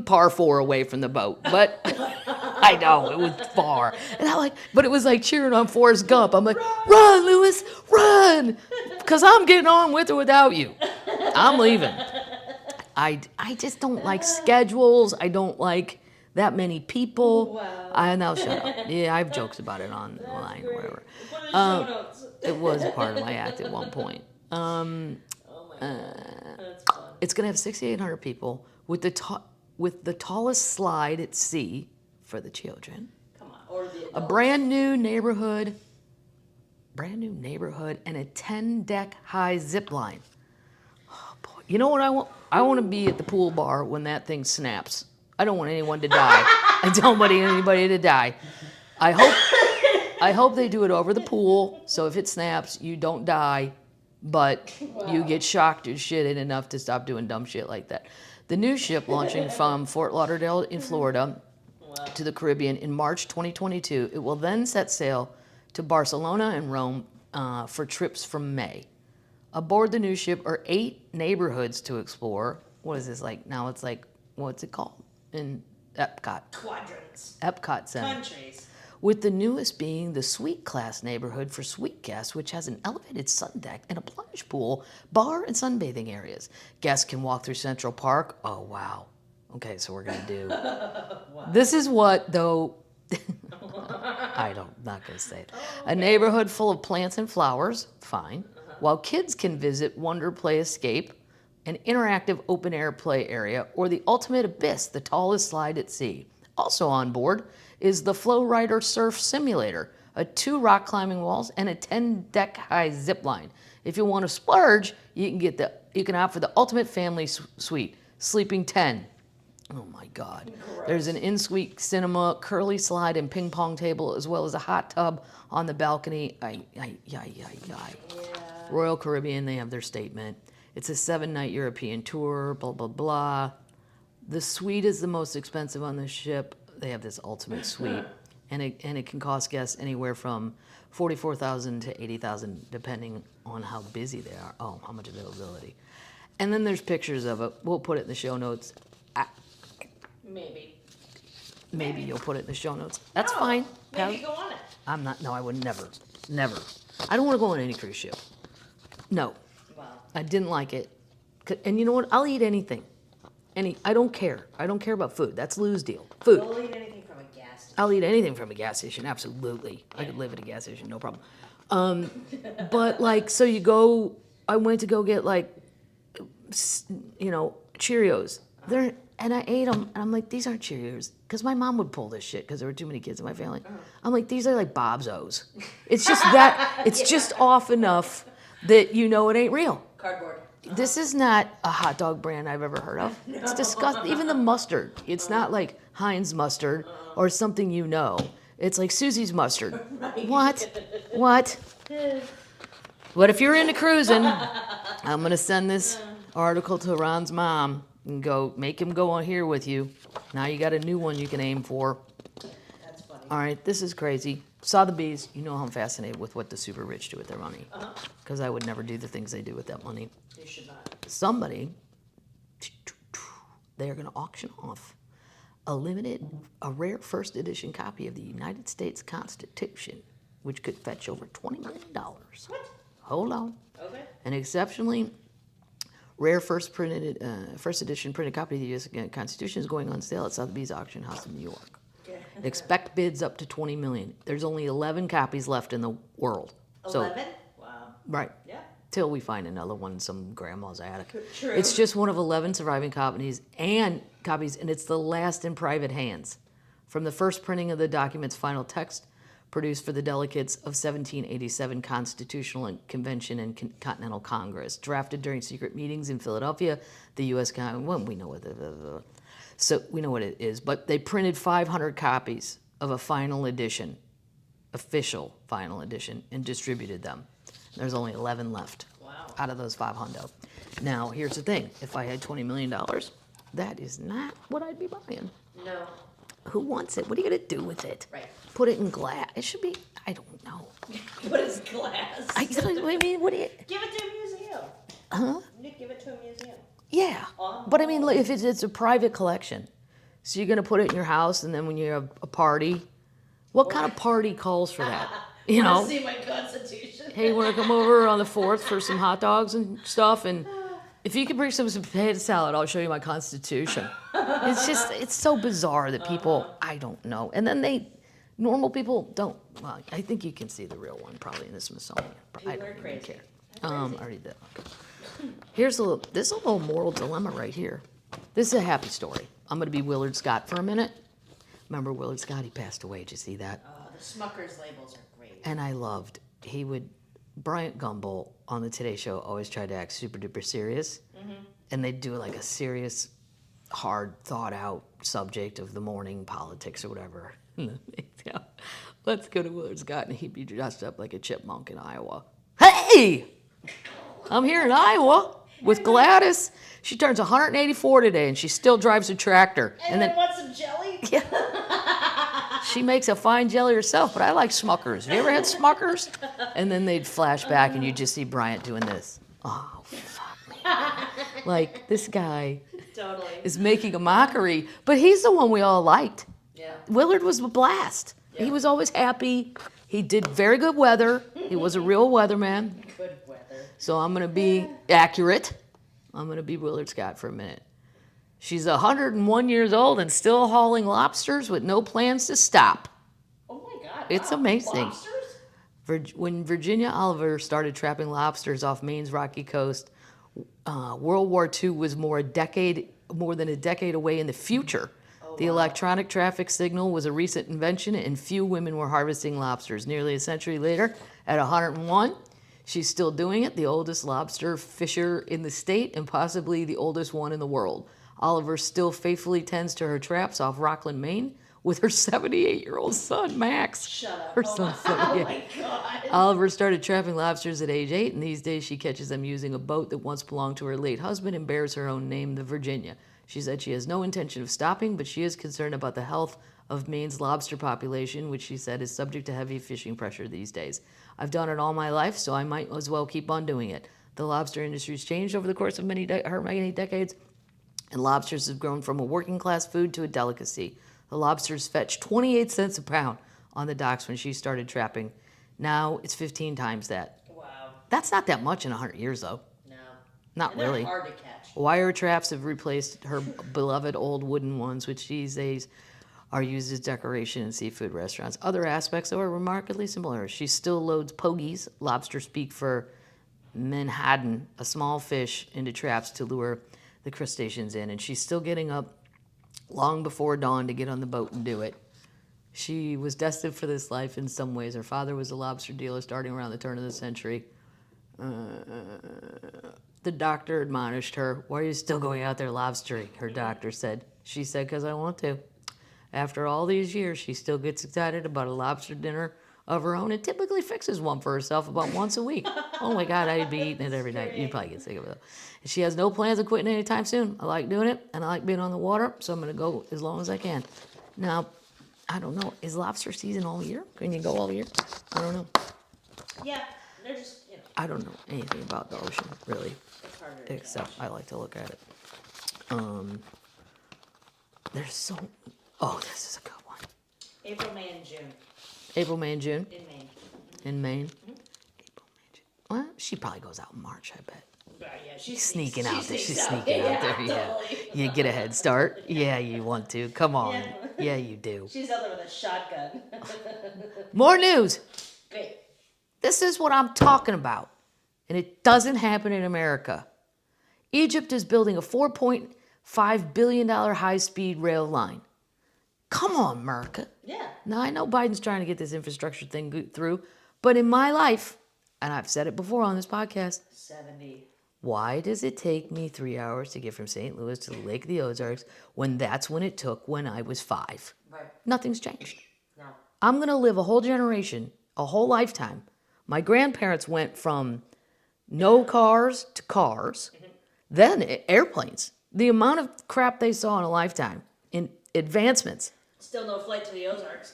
par 4 away from the boat. But I know, it was far. And but it was like cheering on Forrest Gump. I'm like, run, Lewis, run! Because I'm getting on with or without you. I'm leaving. I just don't like schedules. I don't like that many people. Wow. Now shut up. Yeah, I have jokes about it online or whatever. Put it in the show notes. It was a part of my act at one point. Oh my God. That's fun. It's going to have 6,800 people with the tallest slide at sea for the children. Come on. Or the A adults. brand new neighborhood, and a 10-deck high zip line. Oh boy! You know what I want? I want to be at the pool bar when that thing snaps. I don't want anyone to die. I don't want anybody to die. I hope they do it over the pool, so if it snaps, you don't die, but you get shocked or shit enough to stop doing dumb shit like that. The new ship launching from Fort Lauderdale in Florida to the Caribbean in March 2022. It will then set sail to Barcelona and Rome for trips from May. Aboard the new ship are 8 neighborhoods to explore. What is this like? Now it's like, what's it called? In Epcot. Quadrants. Epcot Center. Countries. With the newest being the Suite Class neighborhood for suite guests, which has an elevated sun deck and a plunge pool, bar, and sunbathing areas. Guests can walk through Central Park. Oh, wow. Okay, so we're going to do... This is what, though... not going to say it. A neighborhood full of plants and flowers. Fine. While kids can visit Wonder Play Escape, an interactive open-air play area, or the ultimate abyss, the tallest slide at sea. Also on board is the Flow Rider Surf Simulator, 2 rock climbing walls, and a 10-deck high zip line. If you want to splurge, you can opt for the ultimate family suite, sleeping 10. Oh my God. Gross. There's an in-suite cinema, curly slide, and ping pong table, as well as a hot tub on the balcony. Royal Caribbean, they have their statement. It's a 7-night European tour, blah, blah, blah. The suite is the most expensive on the ship. They have this ultimate suite, and it can cost guests anywhere from $44,000 to $80,000, depending on how busy they are. Oh, how much availability. And then there's pictures of it. We'll put it in the show notes. Maybe you'll put it in the show notes. That's fine. Maybe go on it. I'm not, no, I would never. I don't want to go on any cruise ship. No. Wow. I didn't like it. And you know what? I'll eat anything. I don't care. I don't care about food. That's Lou's deal. Food. We'll eat anything from a gas I'll eat anything from a gas station, absolutely. I could live at a gas station, no problem. But like, so I went to go get like, Cheerios. And I ate them, and I'm like, these aren't Cheerios. Because my mom would pull this shit because there were too many kids in my family. I'm like, these are like Bob's-O's. It's just that, it's just off enough that you know it ain't real. Cardboard. This is not a hot dog brand I've ever heard of. It's disgusting. Even the mustard. It's not like Heinz mustard or something you know. It's like Susie's mustard. Right. What? But if you're into cruising, I'm going to send this article to Ron's mom and make him go on here with you. Now you got a new one you can aim for. That's funny. All right, this is crazy. Sotheby's, you know how I'm fascinated with what the super rich do with their money. Because I would never do the things they do with that money. You should not. Somebody, they're going to auction off a rare first edition copy of the United States Constitution, which could fetch over $20 million. What? Hold on. Okay. An exceptionally rare first edition printed copy of the U.S. Constitution is going on sale at Sotheby's Auction House in New York. Okay. Expect bids up to $20 million. There's only 11 copies left in the world. 11? Wow. Right. Yeah. Till we find another one in some grandma's attic. True. It's just one of 11 surviving copies, and it's the last in private hands. From the first printing of the document's final text, produced for the delegates of 1787 Constitutional Convention and Continental Congress, drafted during secret meetings in Philadelphia, the U.S. we know what it is, but they printed 500 copies of a final edition, official final edition, and distributed them. There's only 11 left. Wow. Out of those 500. Now, here's the thing. If I had $20 million, that is not what I'd be buying. No. Who wants it? What are you going to do with it? Right. Put it in glass. It should be, I don't know. What is glass? I mean, what do you... Give it to a museum. Huh? Nick, give it to a museum. Yeah. But I mean, like, if it's a private collection, so you're going to put it in your house, and then when you have a party, what kind of party calls for that? You know? Want to see my Constitution? Hey, you want to come over on the 4th for some hot dogs and stuff? And if you could bring some potato salad, I'll show you my Constitution. It's so bizarre that people, I don't know. And then normal people don't. Well, I think you can see the real one probably in the Smithsonian. I don't even care. I already did. Okay. This is a little moral dilemma right here. This is a happy story. I'm going to be Willard Scott for a minute. Remember Willard Scott? He passed away. Did you see that? The Smucker's labels are great. And I loved, Bryant Gumbel on the Today Show always tried to act super duper serious. And they'd do like a serious, hard, thought out subject of the morning, politics or whatever. Yeah. Let's go to Willard Scott, and he'd be dressed up like a chipmunk in Iowa. Hey! I'm here in Iowa with Gladys. She turns 184 today, and she still drives a tractor. And then want some jelly? Yeah. She makes a fine jelly herself, but I like Smuckers. Have you ever had Smuckers? And then they'd flash back, and you'd just see Bryant doing this. Oh, fuck me. Like, this guy Totally. is making a mockery, but he's the one we all liked. Yeah. Willard was a blast. Yeah. He was always happy. He did very good weather. He was a real weatherman. Good weather. So I'm going to be accurate. I'm going to be Willard Scott for a minute. She's 101 years old and still hauling lobsters with no plans to stop. Oh my God. It's wow. amazing. Lobsters? When Virginia Oliver started trapping lobsters off Maine's rocky coast, World War II was more than a decade away in the future. The electronic traffic signal was a recent invention, and few women were harvesting lobsters. Nearly a century later, at 101, she's still doing it, the oldest lobster fisher in the state and possibly the oldest one in the world. Oliver still faithfully tends to her traps off Rockland, Maine, with her 78-year-old son, Max. Shut up. Her son's 78. Oh my God. Oliver started trapping lobsters at age 8, and these days she catches them using a boat that once belonged to her late husband and bears her own name, the Virginia. She said she has no intention of stopping, but she is concerned about the health of Maine's lobster population, which she said is subject to heavy fishing pressure these days. I've done it all my life, so I might as well keep on doing it. The lobster industry's changed over the course of many decades, and lobsters have grown from a working-class food to a delicacy. The lobsters fetched 28 cents a pound on the docks when she started trapping. Now it's 15 times that. Wow. That's not that much in 100 years, though. No. Not And really. They're hard to catch. Wire traps have replaced her beloved old wooden ones, which these days are used as decoration in seafood restaurants. Other aspects are remarkably similar. She still loads pogies, lobster speak for menhaden, a small fish, into traps to lure the crustaceans in. And she's still getting up long before dawn to get on the boat and do it. She was destined for this life in some ways. Her father was a lobster dealer starting around the turn of the century. The doctor admonished her, "Why are you still going out there lobstering?" Her doctor said. She said, "Because I want to." After all these years, she still gets excited about a lobster dinner of her own and typically fixes one for herself about once a week. Oh my God, I'd be eating it every night. You'd probably get sick of it. She has no plans of quitting anytime soon. I like doing it, and I like being on the water, so I'm going to go as long as I can. Now, I don't know. Is lobster season all year? Can you go all year? I don't know. Yeah, they're just, I don't know anything about the ocean, really, it's harder to except catch. I like to look at it. There's so... Oh, this is a good one. April, May, and June April, May, and June in Maine. in Maine. April, May, June. Well, she probably goes out in March, I bet. Yeah, she's Sneaking out there. She's sneaks sneaking out there, yeah. Totally. You get a head start. Yeah, you want to. Come on. Yeah, you do. She's out there with a shotgun. More news. Great. This is what I'm talking about. And it doesn't happen in America. Egypt is building a $4.5 billion high-speed rail line. Come on, America. Yeah. Now, I know Biden's trying to get this infrastructure thing through, but in my life, and I've said it before on this podcast, 70. why does it take me 3 hours to get from St. Louis to the Lake of the Ozarks when that's when it took when I was 5? Right. Nothing's changed. No. I'm going to live a whole generation, a whole lifetime. My grandparents went from no cars to cars, then airplanes. The amount of crap they saw in a lifetime in advancements. Still no flight to the Ozarks.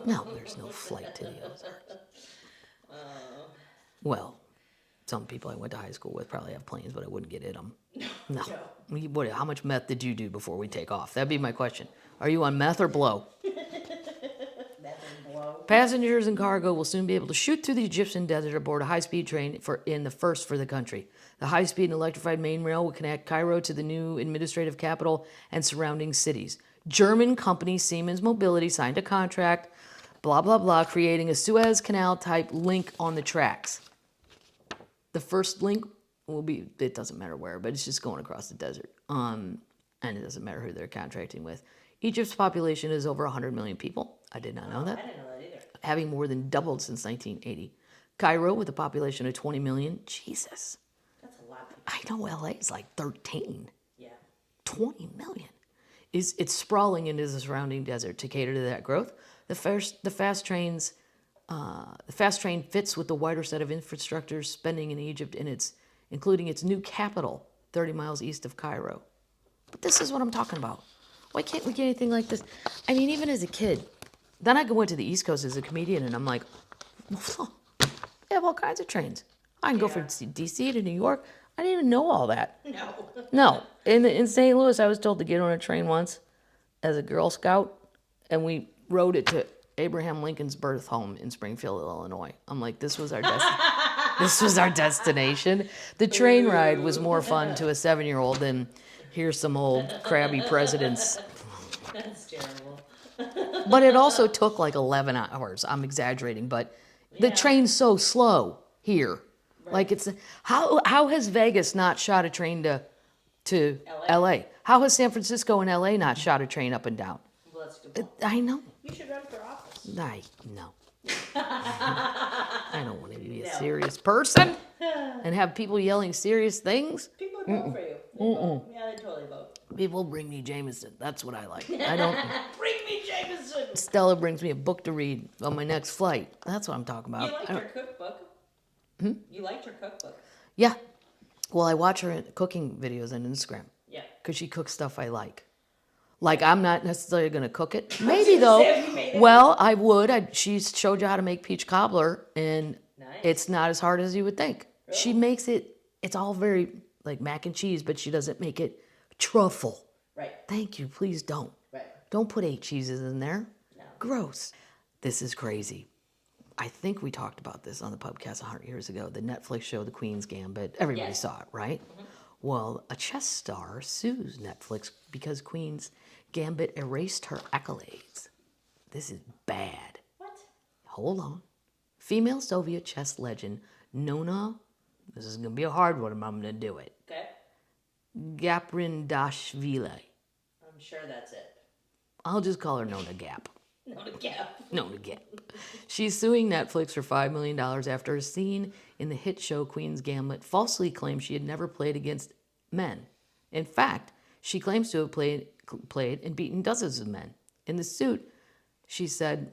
No, there's no flight to the Ozarks. Well, some people I went to high school with probably have planes, but I wouldn't get in them. No. How much meth did you do before we take off? That'd be my question. Are you on meth or blow? Passengers and cargo will soon be able to shoot through the Egyptian desert aboard a high-speed train in the first for the country. The high-speed and electrified main rail will connect Cairo to the new administrative capital and surrounding cities. German company Siemens Mobility signed a contract, blah, blah, blah, creating a Suez Canal-type link on the tracks. The first link will be, it doesn't matter where, but it's just going across the desert. And it doesn't matter who they're contracting with. Egypt's population is over 100 million people. I did not know that. I didn't know that either. Having more than doubled since 1980. Cairo, with a population of 20 million, Jesus. That's a lot of people. I know LA is like 13. Yeah. 20 million. It's sprawling into the surrounding desert to cater to that growth. The fast train fits with the wider set of infrastructure spending in Egypt, including its new capital, 30 miles east of Cairo. But this is what I'm talking about. Why can't we get anything like this? I mean, even as a kid. Then I went to the East Coast as a comedian, and I'm like, they have all kinds of trains. I can go from D.C. to New York. I didn't even know all that. No. No. In St. Louis, I was told to get on a train once as a Girl Scout, and we rode it to Abraham Lincoln's birth home in Springfield, Illinois. I'm like, this was our destination. The train ride was more fun to a 7-year-old than here's some old crabby presidents. That's terrible. But it also took like 11 hours. I'm exaggerating, but the train's so slow here. Right. Like it's how has Vegas not shot a train to LA? How has San Francisco and LA not shot a train up and down? Well, that's a good point. I know. You should run for office. No. I don't want to be a serious person and have people yelling serious things. People would vote for you. Yeah, they'd totally vote. People bring me Jameson. That's what I like. I don't. Bring me Jameson. Stella brings me a book to read on my next flight. That's what I'm talking about. You liked her cookbook. You liked her cookbook. Yeah. Well, I watch her cooking videos on Instagram. Yeah. Because she cooks stuff I like. Like, I'm not necessarily going to cook it. Maybe, though. Well, I would. She showed you how to make peach cobbler, and it's not as hard as you would think. Really? She makes it, it's all very, like, mac and cheese, but she doesn't make it truffle. Right. Thank you. Please don't. Right. Don't put 8 cheeses in there. No. Gross. This is crazy. I think we talked about this on the Pubcast 100 years ago. The Netflix show, The Queen's Gambit. Everybody saw it, right? Mm-hmm. Well, a chess star sues Netflix because Queen's Gambit erased her accolades. This is bad. What? Hold on. Female Soviet chess legend Nona, this is going to be a hard one, but I'm going to do it. Okay. Gaprindashvili. I'm sure that's it. I'll just call her Nona Gap. Not a gap. Nona Gap. She's suing Netflix for $5 million after a scene in the hit show Queen's Gambit falsely claimed she had never played against men. In fact, she claims to have played and beaten dozens of men. In the suit, she said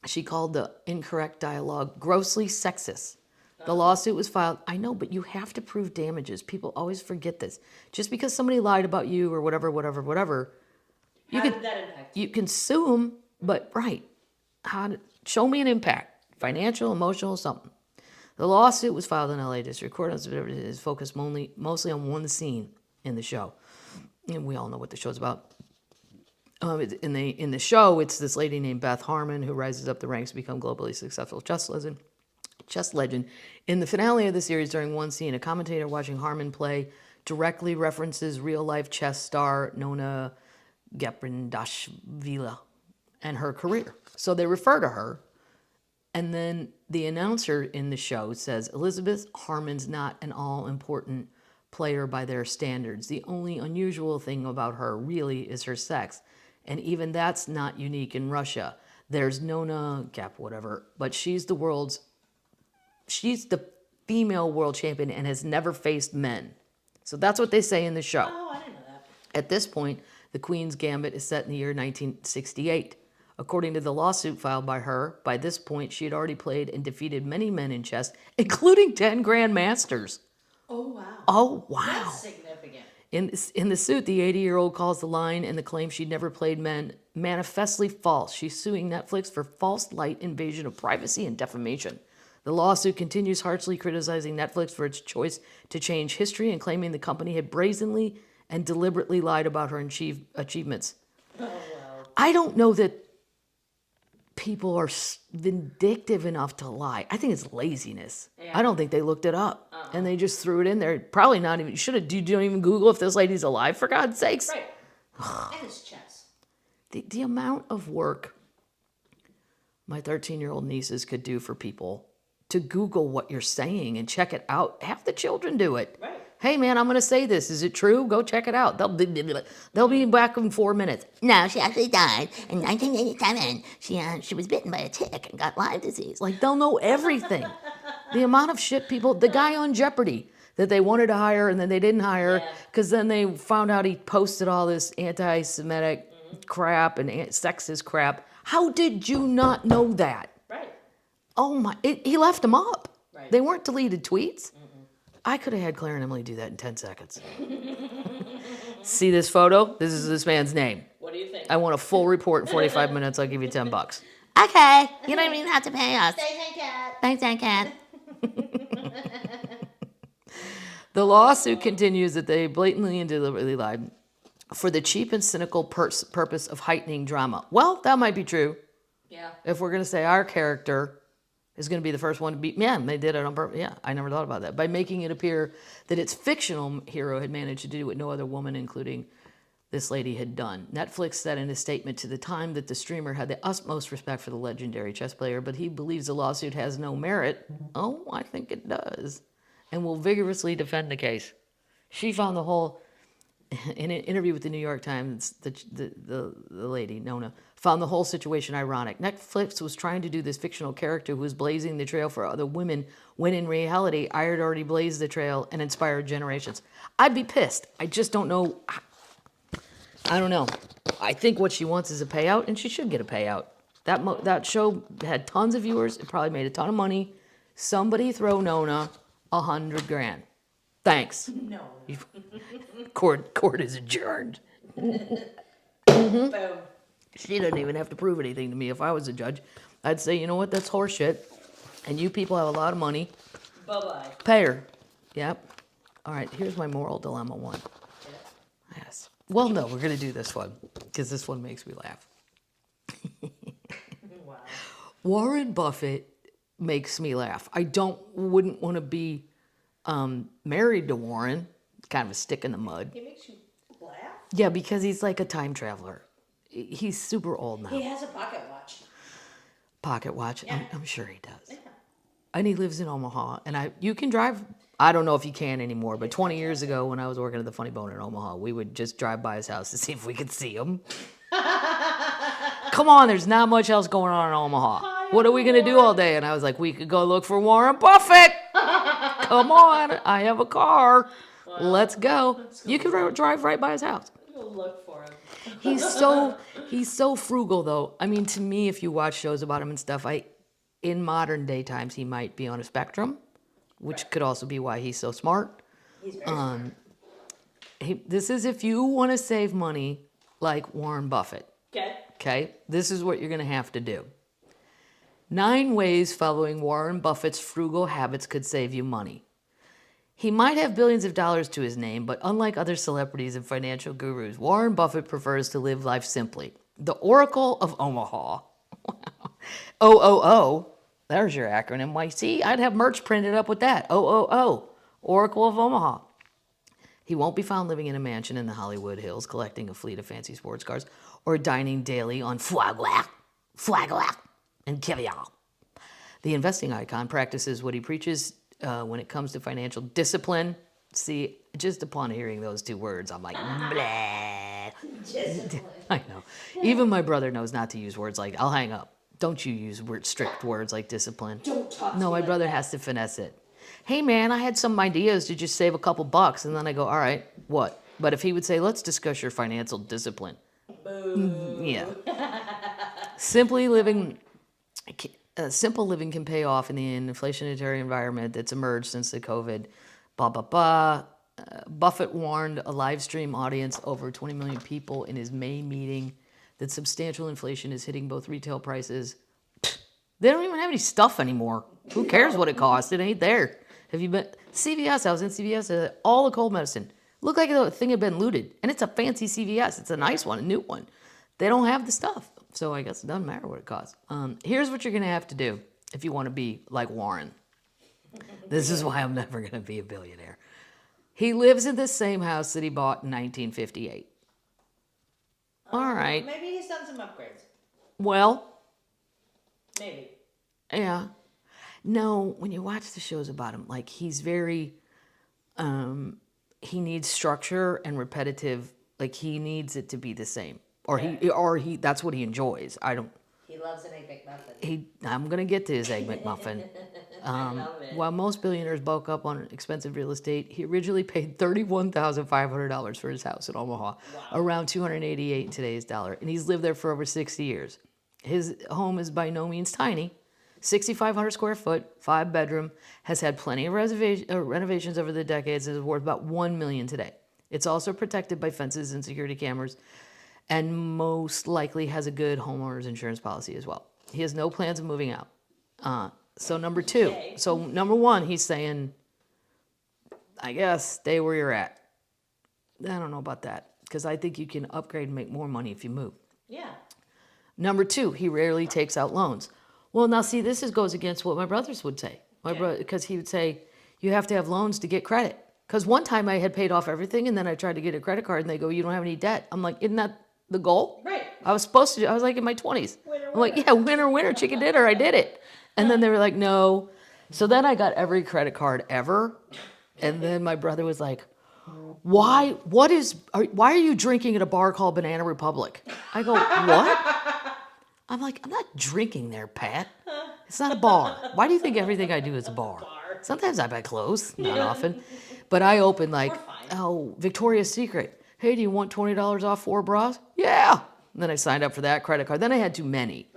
she called the incorrect dialogue grossly sexist. The lawsuit was filed. I know, but you have to prove damages. People always forget this. Just because somebody lied about you or whatever, How did that impact you? you can sue them, but right. Show me an impact. Financial, emotional, something. The lawsuit was filed in LA District Court. It is focused mostly on one scene in the show. And we all know what the show's about. In the show, it's this lady named Beth Harmon who rises up the ranks to become globally successful chess legend. In the finale of the series, during one scene, a commentator watching Harmon play directly references real-life chess star Nona Gaprindashvili and her career. So they refer to her, and then the announcer in the show says, Elizabeth Harmon's not an all-important player by their standards. The only unusual thing about her really is her sex. And even that's not unique in Russia. There's Nona Gap, whatever, but she's the female world champion and has never faced men. So that's what they say in the show. Oh, I didn't know that. At this point, the Queen's Gambit is set in the year 1968. According to the lawsuit filed by her, by this point, she had already played and defeated many men in chess, including 10 grandmasters. Oh, wow. Oh, wow. That's significant. In the suit, the 80-year-old calls the line and the claim she'd never played men manifestly false. She's suing Netflix for false light, invasion of privacy, and defamation. The lawsuit continues harshly criticizing Netflix for its choice to change history and claiming the company had brazenly and deliberately lied about her achievements. Oh, wow. I don't know that people are vindictive enough to lie. I think it's laziness. Yeah. I don't think they looked it up and they just threw it in there. Probably not even. You don't even Google if this lady's alive, for God's sakes. Right. And it's chess. The amount of work my 13-year-old nieces could do for people to Google what you're saying and check it out. Have the children do it. Right. Hey, man, I'm going to say this. Is it true? Go check it out. They'll be back in 4 minutes. No, she actually died in 1987. She was bitten by a tick and got Lyme disease. Like, they'll know everything. The amount of shit people, the guy on Jeopardy that they wanted to hire and then they didn't hire because then they found out he posted all this anti-Semitic crap and sexist crap. How did you not know that? Right. Oh my, he left them up. Right. They weren't deleted tweets. I could have had Claire and Emily do that in 10 seconds. See this photo? This is this man's name. What do you think? I want a full report in 45 minutes. I'll give you $10. Okay, you don't even have to pay us. Thanks, Thanks, Cat. The lawsuit continues that they blatantly and deliberately lied for the cheap and cynical purpose of heightening drama. Well, that might be true. Yeah. If we're going to say our character is going to be the first one to beat, yeah, they did it on purpose. Yeah, I never thought about that. By making it appear that its fictional hero had managed to do what no other woman, including this lady, had done. Netflix said in a statement to the Time that the streamer had the utmost respect for the legendary chess player, but he believes the lawsuit has no merit. Oh, I think it does. And will vigorously defend the case. She found the whole, in an interview with the New York Times, the lady, Nona, found the whole situation ironic. Netflix was trying to do this fictional character who was blazing the trail for other women, when in reality, I had already blazed the trail and inspired generations. I'd be pissed. I just don't know. I don't know. I think what she wants is a payout, and she should get a payout. That show had tons of viewers. It probably made a ton of money. Somebody throw Nona $100,000. Thanks. No. Court is adjourned. Boom. She doesn't even have to prove anything to me. If I was a judge, I'd say, you know what, that's horseshit. And you people have a lot of money. Bye-bye. Pay her. Yep. All right, here's my moral dilemma one. Yes. Well, no, we're going to do this one because this one makes me laugh. Wow. Warren Buffett makes me laugh. I wouldn't want to be married to Warren kind of a stick in the mud. He makes you laugh? Yeah, because he's like a time traveler. He's super old now. He has a pocket watch. Pocket watch. Yeah. I'm sure he does. Yeah. And he lives in Omaha. And you can drive. I don't know if you can anymore, but 20 years ago when I was working at the Funny Bone in Omaha, we would just drive by his house to see if we could see him. Come on, there's not much else going on in Omaha. What are we going to do all day? And I was like, we could go look for Warren Buffett. Come on, I have a car. Wow. Let's go. You can drive right by his house. Go look for him. He's so frugal though. I mean, to me, if you watch shows about him and stuff, in modern day times he might be on a spectrum, which could also be why he's so smart. He's very smart. This is if you want to save money like Warren Buffett. Okay, this is what you're going to have to do. 9 ways following Warren Buffett's frugal habits could save you money. He might have billions of dollars to his name, but unlike other celebrities and financial gurus, Warren Buffett prefers to live life simply. The Oracle of Omaha. OOO. There's your acronym. Why, see, I'd have merch printed up with that. OOO. Oracle of Omaha. He won't be found living in a mansion in the Hollywood Hills, collecting a fleet of fancy sports cars, or dining daily on foie gras, and caviar. The investing icon practices what he preaches when it comes to financial discipline. See, just upon hearing those 2 words, I'm like, blah. Discipline. I know. Even my brother knows not to use words like, I'll hang up. Don't you use strict words like discipline. Don't talk to No, me my like brother that. has to finesse it. Hey, man, I had some ideas to just save a couple bucks. And then I go, all right, what? But if he would say, let's discuss your financial discipline. Yeah. Simple living can pay off in the inflationary environment that's emerged since the COVID. Buffett warned a live stream audience over 20 million people in his May meeting that substantial inflation is hitting both retail prices. They don't even have any stuff anymore. Who cares what it costs? It ain't there. Have you been CVS? I was in CVS. All the cold medicine looked like the thing had been looted, and it's a fancy CVS. It's a nice one, a new one. They don't have the stuff, so I guess it doesn't matter what it costs. Here's what you're gonna have to do if you want to be like Warren. This is why I'm never gonna be a billionaire. He lives in the same house that he bought in 1958. All right. Maybe he's done some upgrades. Well, Maybe. yeah. No, when you watch the shows about him, like he's very, he needs structure and repetitive. Like he needs it to be the same, or he. That's what he enjoys. He loves an Egg McMuffin. I'm gonna get to his Egg McMuffin. I love it. While most billionaires bulk up on expensive real estate, he originally paid $31,500 for his house in Omaha, around $288 in today's dollar, and he's lived there for over 60 years. His home is by no means tiny. 6,500 square foot, 5-bedroom, has had plenty of renovations over the decades and is worth about $1 million today. It's also protected by fences and security cameras, and most likely has a good homeowner's insurance policy as well. He has no plans of moving out. So number 2. Okay. So number 1, he's saying, I guess, stay where you're at. I don't know about that, because I think you can upgrade and make more money if you move. Yeah. Number 2, he rarely takes out loans. Well, now see, this goes against what my brothers would say. Because he would say, you have to have loans to get credit. Because one time I had paid off everything, and then I tried to get a credit card, and they go, you don't have any debt. I'm like, isn't that the goal? Right. I was supposed to. I was like in my 20s. Winner, I'm like, yeah, winner, chicken dinner. I did it. And then they were like, no. So then I got every credit card ever. And then my brother was like, why are you drinking at a bar called Banana Republic? I go, what? I'm like, I'm not drinking there, Pat. It's not a bar. Why do you think everything I do is a bar? Sometimes I buy clothes, not often. But I open like, Victoria's Secret. Hey, do you want $20 off 4 bras? Yeah. And then I signed up for that credit card. Then I had too many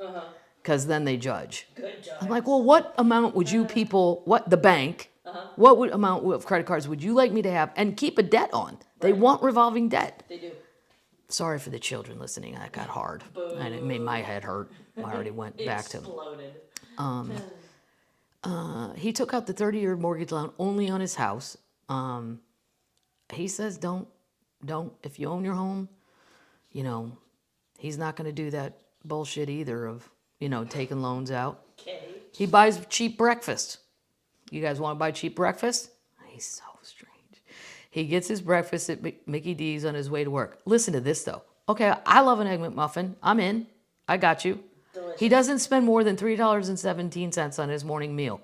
because then they judge. Good job. I'm like, well, what amount would you people, the bank, what amount of credit cards would you like me to have and keep a debt on? They want revolving debt. They do. Sorry for the children listening. That got hard. And it made my head hurt. I already went back to Exploded. He took out the 30-year mortgage loan only on his house. He says don't, if you own your home, he's not going to do that bullshit either of, taking loans out. Okay. He buys cheap breakfast. You guys want to buy cheap breakfast? He's so strange. He gets his breakfast at Mickey D's on his way to work. Listen to this, though. Okay, I love an Egg McMuffin. I'm in. I got you. Delicious. He doesn't spend more than $3.17 on his morning meal.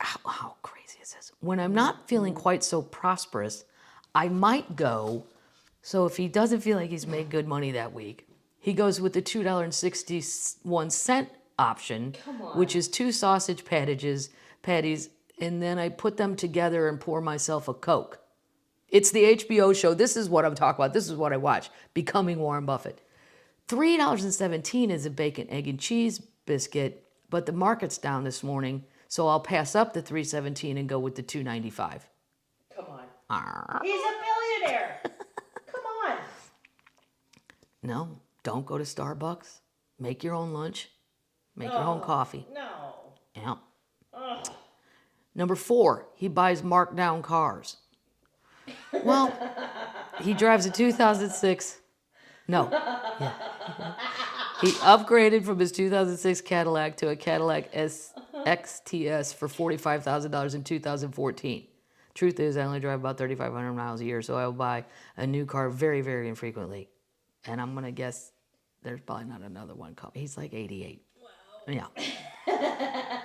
How crazy is this? When I'm not feeling quite so prosperous, I might go. So if he doesn't feel like he's made good money that week, he goes with the $2.61 option, which is 2 sausage patties, and then I put them together and pour myself a Coke. It's the HBO show. This is what I'm talking about. This is what I watch. Becoming Warren Buffett. $3.17 is a bacon, egg, and cheese biscuit, but the market's down this morning, so I'll pass up the $3.17 and go with the $2.95. Come on. He's a billionaire. Come on. No, don't go to Starbucks. Make your own lunch. Make your own coffee. No. Yeah. Ugh. Number 4, he buys marked down cars. Well, he drives a 2006. No. Yeah. He upgraded from his 2006 Cadillac to a Cadillac XTS for $45,000 in 2014. Truth is, I only drive about 3,500 miles a year, so I will buy a new car very, very infrequently. And I'm going to guess there's probably not another one coming. He's like 88. Wow. Yeah.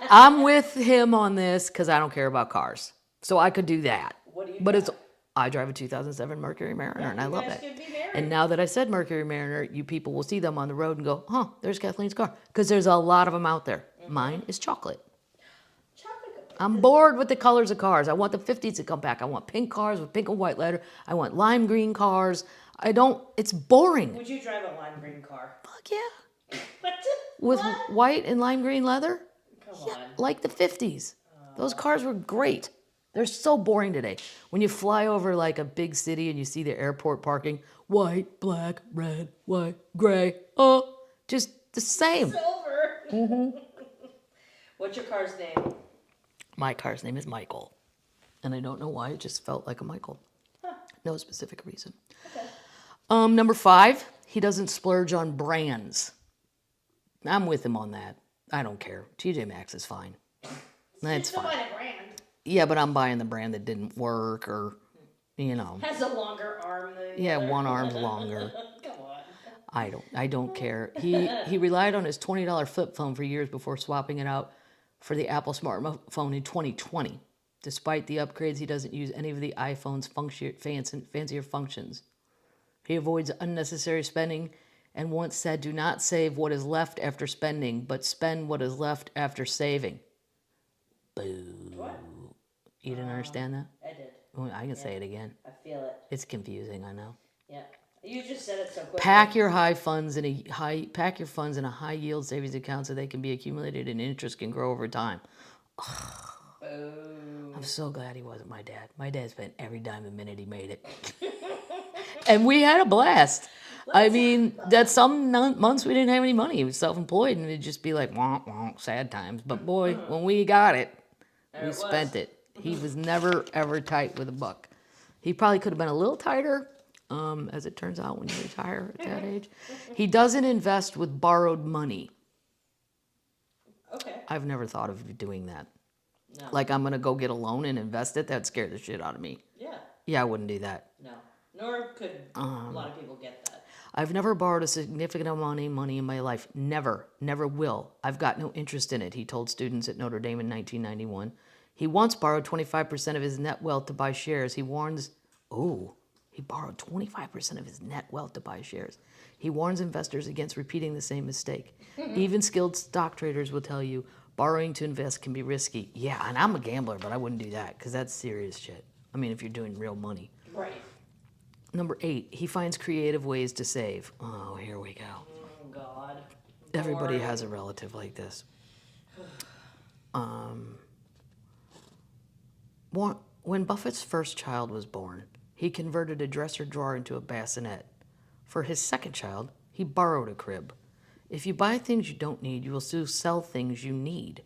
I'm with him on this because I don't care about cars. So I could do that. What do you But drive? I drive a 2007 Mercury Mariner, and I love guys it. could be married. And now that I said Mercury Mariner, you people will see them on the road and go, huh, there's Kathleen's car. Because there's a lot of them out there. Mine is chocolate. Chocolate. I'm bored with the colors of cars. I want the 50s to come back. I want pink cars with pink and white letter. I want lime green cars. It's boring. Would you drive a lime green car? Fuck yeah. What? With What? white and lime green leather? Come Yeah, on. like the 50s. Those cars were great. They're so boring today. When you fly over like a big city and you see the airport parking, white, black, red, white, gray, just the same. Silver. What's your car's name? My car's name is Michael. And I don't know why, it just felt like a Michael. No specific reason. Okay. Number 5, he doesn't splurge on brands. I'm with him on that. I don't care. TJ Maxx is fine. That's Still fine. buy a brand. Yeah, but I'm buying the brand that didn't work or, Has a longer arm than the yeah, other. one arm's longer. Come on. I don't care. He relied on his $20 flip phone for years before swapping it out for the Apple smartphone in 2020. Despite the upgrades, he doesn't use any of the iPhone's fancier functions. He avoids unnecessary spending and once said, do not save what is left after spending, but spend what is left after saving. Boo. What? You didn't understand that? I did. Well, I can say it again. I feel it. It's confusing, I know. Yeah. You just said it so quickly. Pack your funds in a high yield savings account so they can be accumulated and interest can grow over time. Boom. I'm so glad he wasn't my dad. My dad spent every dime the minute he made it. And we had a blast. I mean, that some months we didn't have any money. He was self-employed and it'd just be like, wonk, wonk, sad times. But boy, when we got it, we spent it. He was never, ever tight with a buck. He probably could have been a little tighter, as it turns out when you retire at that age. He doesn't invest with borrowed money. Okay. I've never thought of doing that. No. Like, I'm going to go get a loan and invest it. That'd scare the shit out of me. Yeah. Yeah, I wouldn't do that. No. Nor could a lot of people get that. I've never borrowed a significant amount of money in my life. Never will. I've got no interest in it, he told students at Notre Dame in 1991. He once borrowed 25% of his net wealth to buy shares. He warns, he borrowed 25% of his net wealth to buy shares. He warns investors against repeating the same mistake. Even skilled stock traders will tell you borrowing to invest can be risky. Yeah, and I'm a gambler, but I wouldn't do that because that's serious shit. I mean, if you're doing real money. Right. Number 8, he finds creative ways to save. Oh, here we go. Oh, God. Everybody Boring. has a relative like this. When Buffett's first child was born, he converted a dresser drawer into a bassinet. For his second child, he borrowed a crib. If you buy things you don't need, you will soon sell things you need.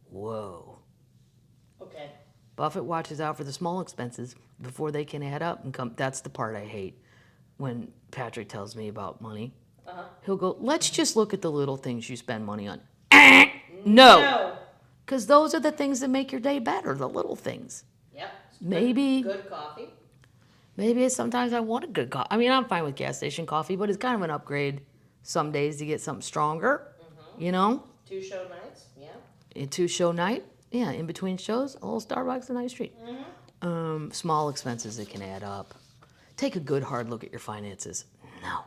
Whoa. Okay. Buffett watches out for the small expenses before they can add up and come. That's the part I hate when Patrick tells me about money. He'll go, let's just look at the little things you spend money on. No. Because those are the things that make your day better, the little things. Yep. Maybe, Good coffee. maybe sometimes I want a good coffee. I mean, I'm fine with gas station coffee, but it's kind of an upgrade some days to get something stronger, you know? 2 show nights. Yeah. A 2-show night, yeah, in between shows, a little Starbucks, a nice treat. Small expenses that can add up. Take a good hard look at your finances. No.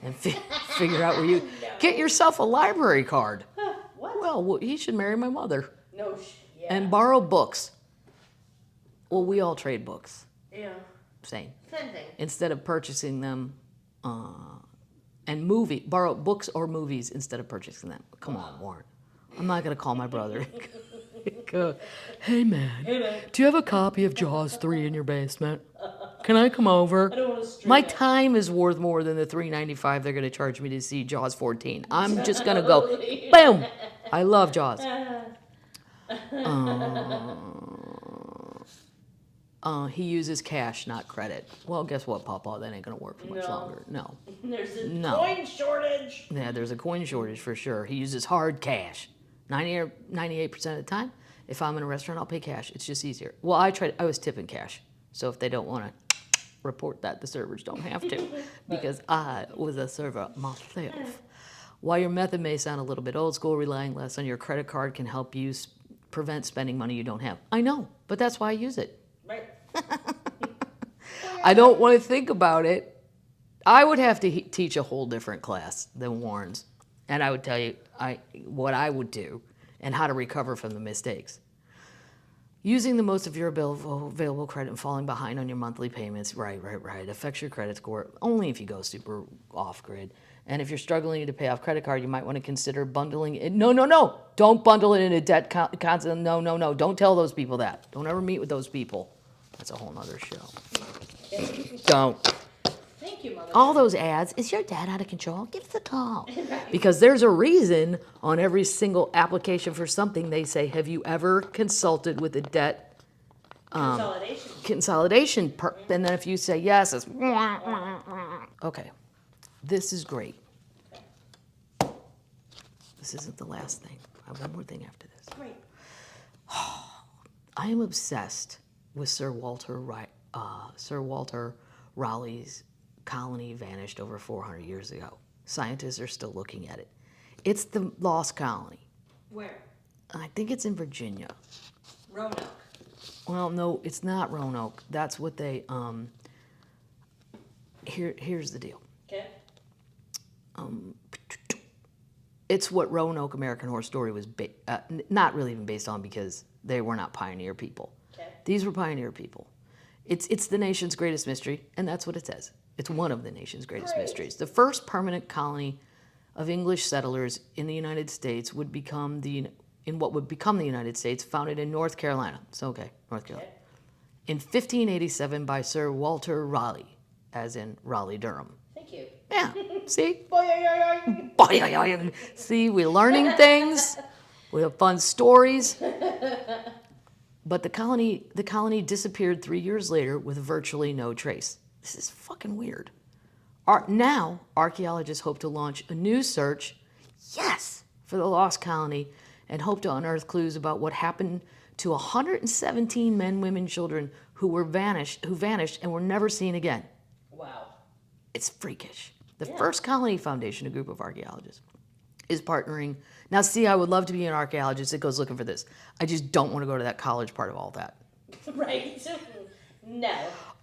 And figure out where you get yourself a library card. What? Well, he should marry my mother No. Yeah. and borrow books. Well, we all trade books. Yeah. Same. Same thing. Instead of purchasing them, and borrow books or movies instead of purchasing them. Come on, Warren. I'm not gonna call my brother. Go, hey man, do you have a copy of Jaws 3 in your basement? Can I come over? I don't want to stream My it. time is worth more than the $3.95 they're gonna charge me to see Jaws 14. I'm just gonna go, boom. I love Jaws. He uses cash, not credit. Well, guess what, Papa? That ain't gonna work for much No. longer. No. There's a No. coin shortage. Yeah, there's a coin shortage for sure. He uses hard cash. 98% of the time, if I'm in a restaurant, I'll pay cash. It's just easier. Well, I was tipping cash. So if they don't want to report that, the servers don't have to because I was a server myself. While your method may sound a little bit old school, relying less on your credit card can help you prevent spending money you don't have. I know, but that's why I use it. Right. I don't want to think about it. I would have to teach a whole different class than Warren's. And I would tell you what I would do and how to recover from the mistakes. Using the most of your available credit and falling behind on your monthly payments, right, affects your credit score only if you go super off-grid. And if you're struggling to pay off credit card, you might want to consider bundling it. No, don't bundle it in a debt constant. No, don't tell those people that. Don't ever meet with those people. That's a whole nother show. Don't. Thank you, Mother. All those ads, is your dad out of control? Give us a call. Because there's a reason on every single application for something they say, have you ever consulted with a debt consolidation? And then if you say yes, it's okay. This is great. This isn't the last thing. I have one more thing after this. Great. I am obsessed with Sir Walter Raleigh's colony vanished over 400 years ago. Scientists are still looking at it. It's the lost colony. Where? I think it's in Virginia. Roanoke. Well, no, it's not Roanoke. That's what they, here's the deal. Okay. It's what Roanoke American Horror Story was not really even based on because they were not pioneer people. Okay. These were pioneer people. It's the nation's greatest mystery, and that's what it says. It's one of the nation's greatest mysteries. The first permanent colony of English settlers in the United States would become what would become the United States, founded in North Carolina. So, okay, North Carolina. In 1587 by Sir Walter Raleigh, as in Raleigh-Durham. Thank you. Yeah, see? Boy. See, we're learning things. We have fun stories. But the colony disappeared 3 years later with virtually no trace. This is fucking weird. Now, archaeologists hope to launch a new search, yes, for the lost colony and hope to unearth clues about what happened to 117 men, women, children who vanished and were never seen again. Wow. It's freakish. The First Colony Foundation, a group of archaeologists, is partnering. Now, see, I would love to be an archaeologist that goes looking for this. I just don't want to go to that college part of all that. Right. No.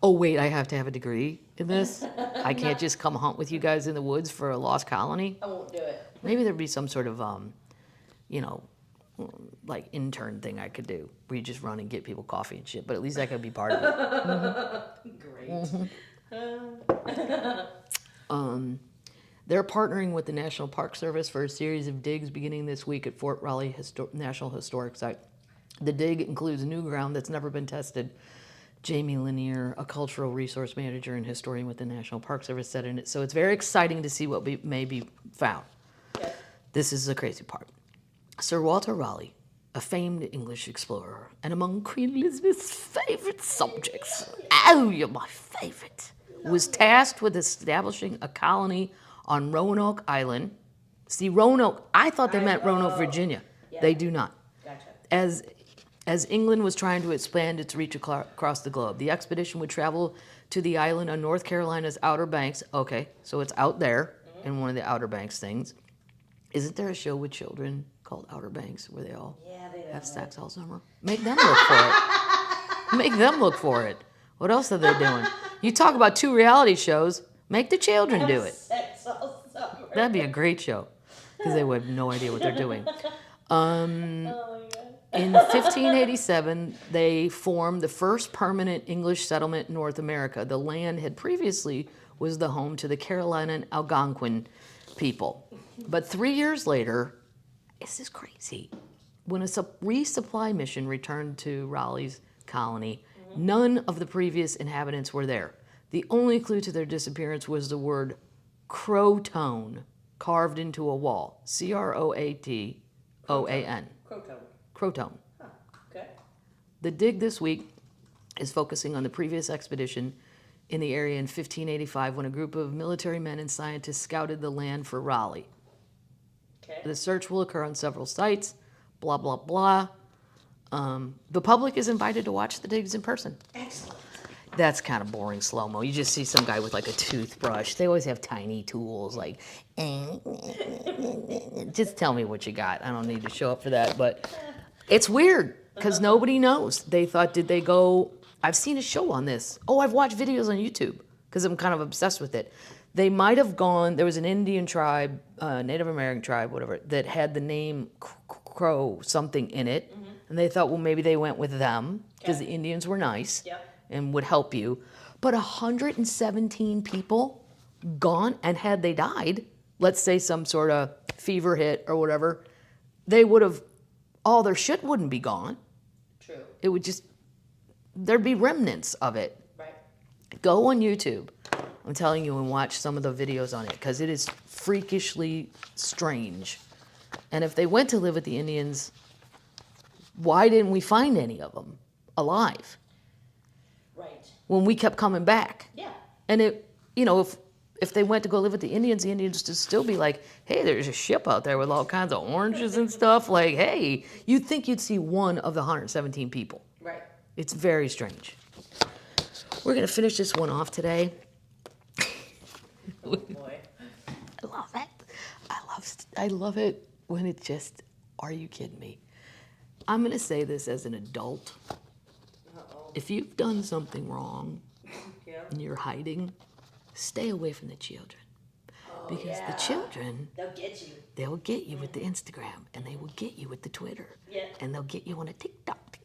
Oh, wait, I have to have a degree in this? I can't just come hunt with you guys in the woods for a lost colony? I won't do it. Maybe there'd be some sort of, like intern thing I could do where you just run and get people coffee and shit, but at least I could be part of it. Great. They're partnering with the National Park Service for a series of digs beginning this week at Fort Raleigh National Historic Site. The dig includes new ground that's never been tested. Jamie Lanier, a cultural resource manager and historian with the National Park Service, said in it. So it's very exciting to see what may be found. Okay. This is the crazy part. Sir Walter Raleigh, a famed English explorer, and among Queen Elizabeth's favorite subjects, oh, you're my favorite, was tasked with establishing a colony on Roanoke Island. See, Roanoke, I thought they meant Roanoke, Virginia. Yeah. They do not. Gotcha. As as England was trying to expand its reach across the globe. The expedition would travel to the island on North Carolina's Outer Banks. Okay, so it's out there in one of the Outer Banks things. Isn't there a show with children called Outer Banks where they all have sex all summer? Make them look for it. Make them look for it. What else are they doing? You talk about 2 reality shows, make the children do it. Sex all summer. That'd be a great show because they would have no idea what they're doing. In 1587, they formed the first permanent English settlement in North America. The land had previously was the home to the Carolina Algonquin people. But 3 years later, this is crazy. When a resupply mission returned to Raleigh's colony, none of the previous inhabitants were there. The only clue to their disappearance was the word Croton carved into a wall. Croatoan. Croton. Croton. Okay. The dig this week is focusing on the previous expedition in the area in 1585 when a group of military men and scientists scouted the land for Raleigh. Okay. The search will occur on several sites, blah, blah, blah. The public is invited to watch the digs in person. Excellent. That's kind of boring slow-mo. You just see some guy with like a toothbrush. They always have tiny tools like, just tell me what you got. I don't need to show up for that, but it's weird because nobody knows. They thought, did they go, I've seen a show on this. Oh, I've watched videos on YouTube because I'm kind of obsessed with it. They might have gone, there was an Indian tribe, Native American tribe, whatever, that had the name Crow something in it. And they thought, well, maybe they went with them because the Indians were nice and would help you. But 117 people gone, and had they died, let's say some sort of fever hit or whatever, they would have, all their shit wouldn't be gone. True. It would just, there'd be remnants of it. Right. Go on YouTube, I'm telling you, and watch some of the videos on it because it is freakishly strange. And if they went to live with the Indians, why didn't we find any of them alive Right. when we kept coming back? Yeah. And it, you know, if they went to go live with the Indians would still be like, hey, there's a ship out there with all kinds of oranges and stuff. Like, hey, you'd think you'd see one of the 117 people. Right. It's very strange. We're going to finish this one off today. Oh boy. I love it. I love it when it just, are you kidding me? I'm going to say this as an adult. Uh-oh. If you've done something wrong Yeah. and you're hiding, stay away from the children. Oh, Because yeah. the children, They'll get you. they will get you with the Instagram, and they will get you with the Twitter. Yeah. And they'll get you on a TikTok.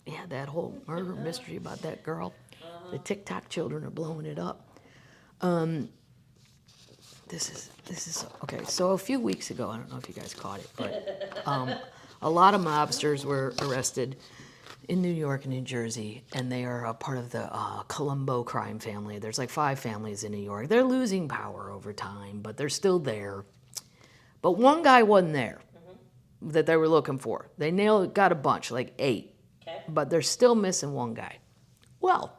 Yeah, that whole murder mystery about that girl. The TikTok children are blowing it up. This is okay. So a few weeks ago, I don't know if you guys caught it, but a lot of mobsters were arrested in New York and New Jersey, and they are a part of the Colombo crime family. There's like 5 families in New York. They're losing power over time, but they're still there. But one guy wasn't there that they were looking for. They got a bunch, like 8, Okay. but they're still missing one guy. Well,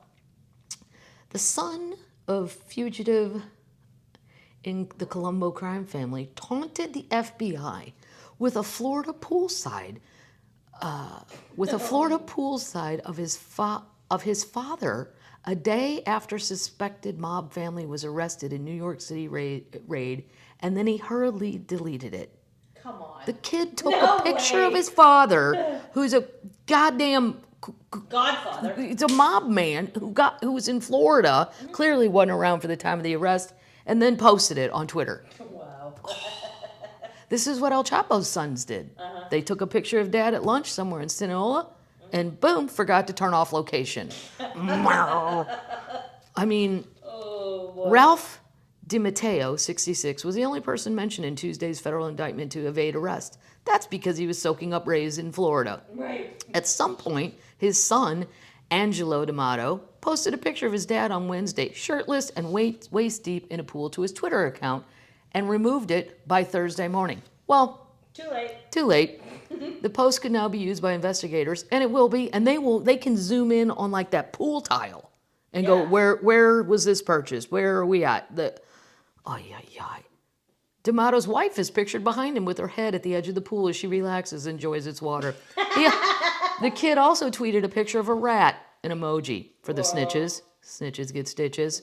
the son of fugitive in the Colombo crime family taunted the FBI with a Florida poolside, of his father a day after suspected mob family was arrested in New York City raid, and then he hurriedly deleted it. Come on. The kid took No a picture of way. his father, who's a goddamn, Godfather. he's a mob man who was in Florida, clearly wasn't around for the time of the arrest, and then posted it on Twitter. Wow. This is what El Chapo's sons did. They took a picture of dad at lunch somewhere in Sinaloa, and boom, forgot to turn off location. I mean, Oh boy. Ralph DiMatteo, 66, was the only person mentioned in Tuesday's federal indictment to evade arrest. That's because he was soaking up rays in Florida. Right. At some point, his son, Angelo D'Amato, posted a picture of his dad on Wednesday, shirtless and waist deep in a pool, to his Twitter account, and removed it by Thursday morning. Well, Too late. too late. The post could now be used by investigators, and it will be, and they can zoom in on like that pool tile and go, Yeah. where was this purchased? Where are we at? D'Amato's wife is pictured behind him with her head at the edge of the pool as she relaxes and enjoys its water. The kid also tweeted a picture of a rat, an emoji for the snitches. Snitches get stitches.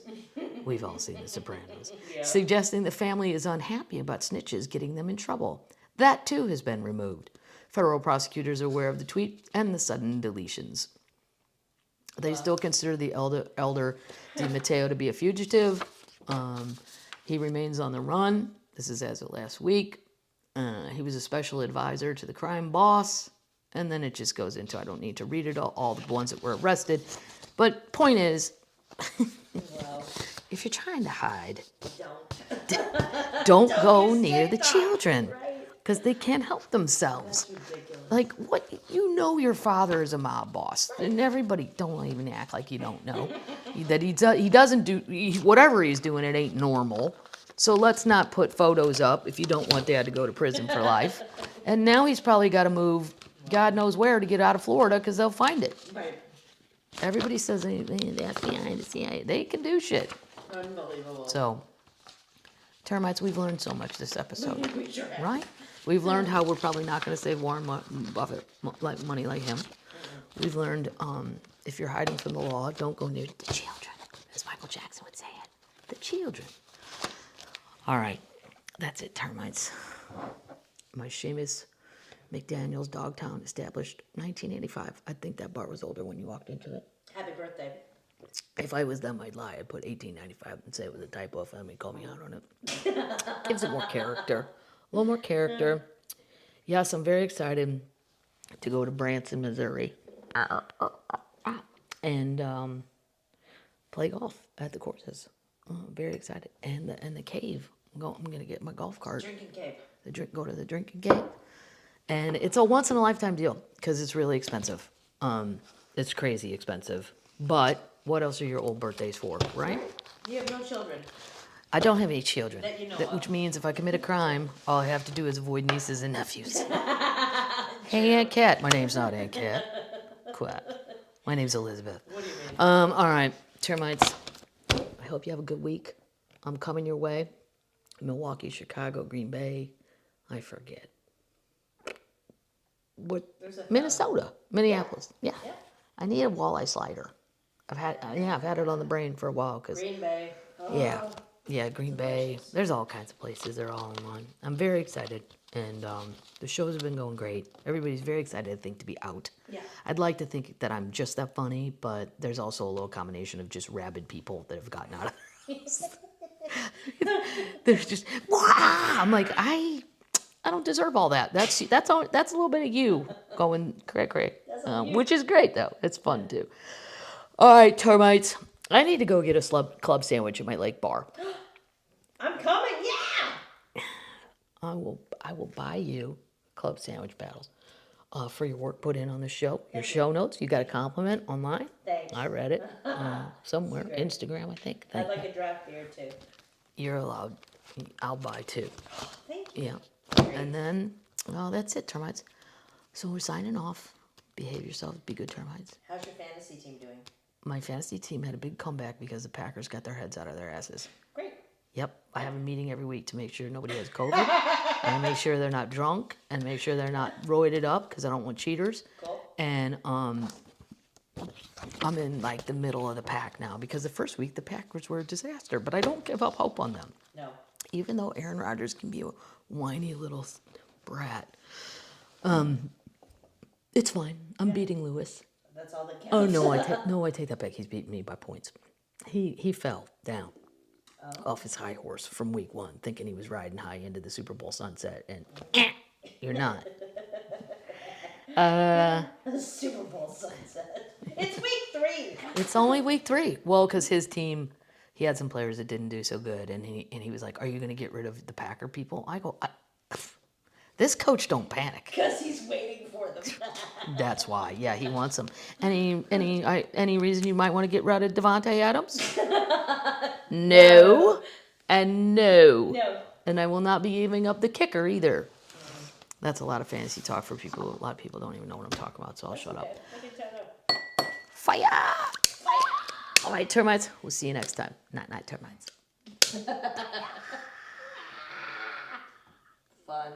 We've all seen The Sopranos. Suggesting the family is unhappy about snitches getting them in trouble. That too has been removed. Federal prosecutors are aware of the tweet and the sudden deletions. They still consider the elder Di Matteo to be a fugitive. He remains on the run. This is as of last week. He was a special advisor to the crime boss. And then it just goes into, I don't need to read it all the ones that were arrested. But point is, if you're trying to hide, don't go near the children. Because they can't help themselves. Like, what? You know your father is a mob boss. And everybody, don't even act like you don't know. That he doesn't do, whatever he's doing, it ain't normal. So let's not put photos up if you don't want dad to go to prison for life. And now he's probably got to move God knows where to get out of Florida because they'll find it. Right. Everybody says the FBI, the CIA, they can do shit. Unbelievable. So, termites, we've learned so much this episode. We sure have. Right? We've learned how we're probably not going to save Warren Buffett like money like him. We've learned if you're hiding from the law, don't go near the children, as Michael Jackson would say it. The children. All right, that's it, termites. My Seamus McDaniel's Dogtown, established 1985. I think that bar was older when you walked into it. Happy birthday. If I was them, I'd lie. I'd put 1895 and say it was a typo. If me, call me out on it. Gives it more character. A little more character. Yes, I'm very excited to go to Branson, Missouri, and play golf at the courses. I'm very excited. And the cave. I'm gonna get my golf cart. Drinking cave. Go to the drinking cave. And it's a once in a lifetime deal because it's really expensive. It's crazy expensive. But what else are your old birthdays for, right? You have no children. I don't have any children. That you know of. Which means if I commit a crime, all I have to do is avoid nieces and nephews. Hey, Aunt Cat. My name's not Aunt Cat. Quat. My name's Elizabeth. What do you mean? All right, termites. I hope you have a good week. I'm coming your way. Milwaukee, Chicago, Green Bay. I forget. What? Minnesota, Minneapolis. Yeah. I need a walleye slider. I've had it on the brain for a while because. Green Bay. Oh. Yeah, Green Bay. There's all kinds of places. They're all in one. I'm very excited, and the shows have been going great. Everybody's very excited, I think, to be out. Yeah. I'd like to think that I'm just that funny, but there's also a little combination of just rabid people that have gotten out of their house. There's just, wah! I'm like, I don't deserve all that. That's a little bit of you going cray, which is great though. It's fun too. All right, termites. I need to go get a club sandwich at my lake bar. I'm coming. Yeah. I will buy you club sandwich battles for your work put in on the show. Your show notes. You got a compliment online. Thanks. I read it somewhere. Instagram, I think. I'd like a draft beer too. You're allowed. I'll buy two. Thank you. Yeah. And then, that's it, termites. So we're signing off. Behave yourselves. Be good, termites. How's your fantasy team doing? My fantasy team had a big comeback because the Packers got their heads out of their asses. Great. Yep. I have a meeting every week to make sure nobody has COVID. And make sure they're not drunk. And make sure they're not roided up because I don't want cheaters. Cool. And I'm in like the middle of the pack now because the first week the Packers were a disaster. But I don't give up hope on them. No. Even though Aaron Rodgers can be a whiny little brat. It's fine. I'm beating Lewis. That's all that counts. Oh no, I take that back. He's beaten me by points. He fell down off his high horse from week 1, thinking he was riding high into the Super Bowl sunset, and you're not. Super Bowl sunset. It's week 3. It's only week 3. Well, because his team, he had some players that didn't do so good, and he was like, "Are you going to get rid of the Packer people?" I go, "This coach don't panic." Because he's waiting for them. That's why. Yeah, he wants them. Any reason you might want to get rid of Devontae Adams? No. And no. No. And I will not be giving up the kicker either. That's a lot of fantasy talk for people. A lot of people don't even know what I'm talking about, so I'll shut up. I can turn up. Fire! All right, termites. We'll see you next time. Night, termites. fun.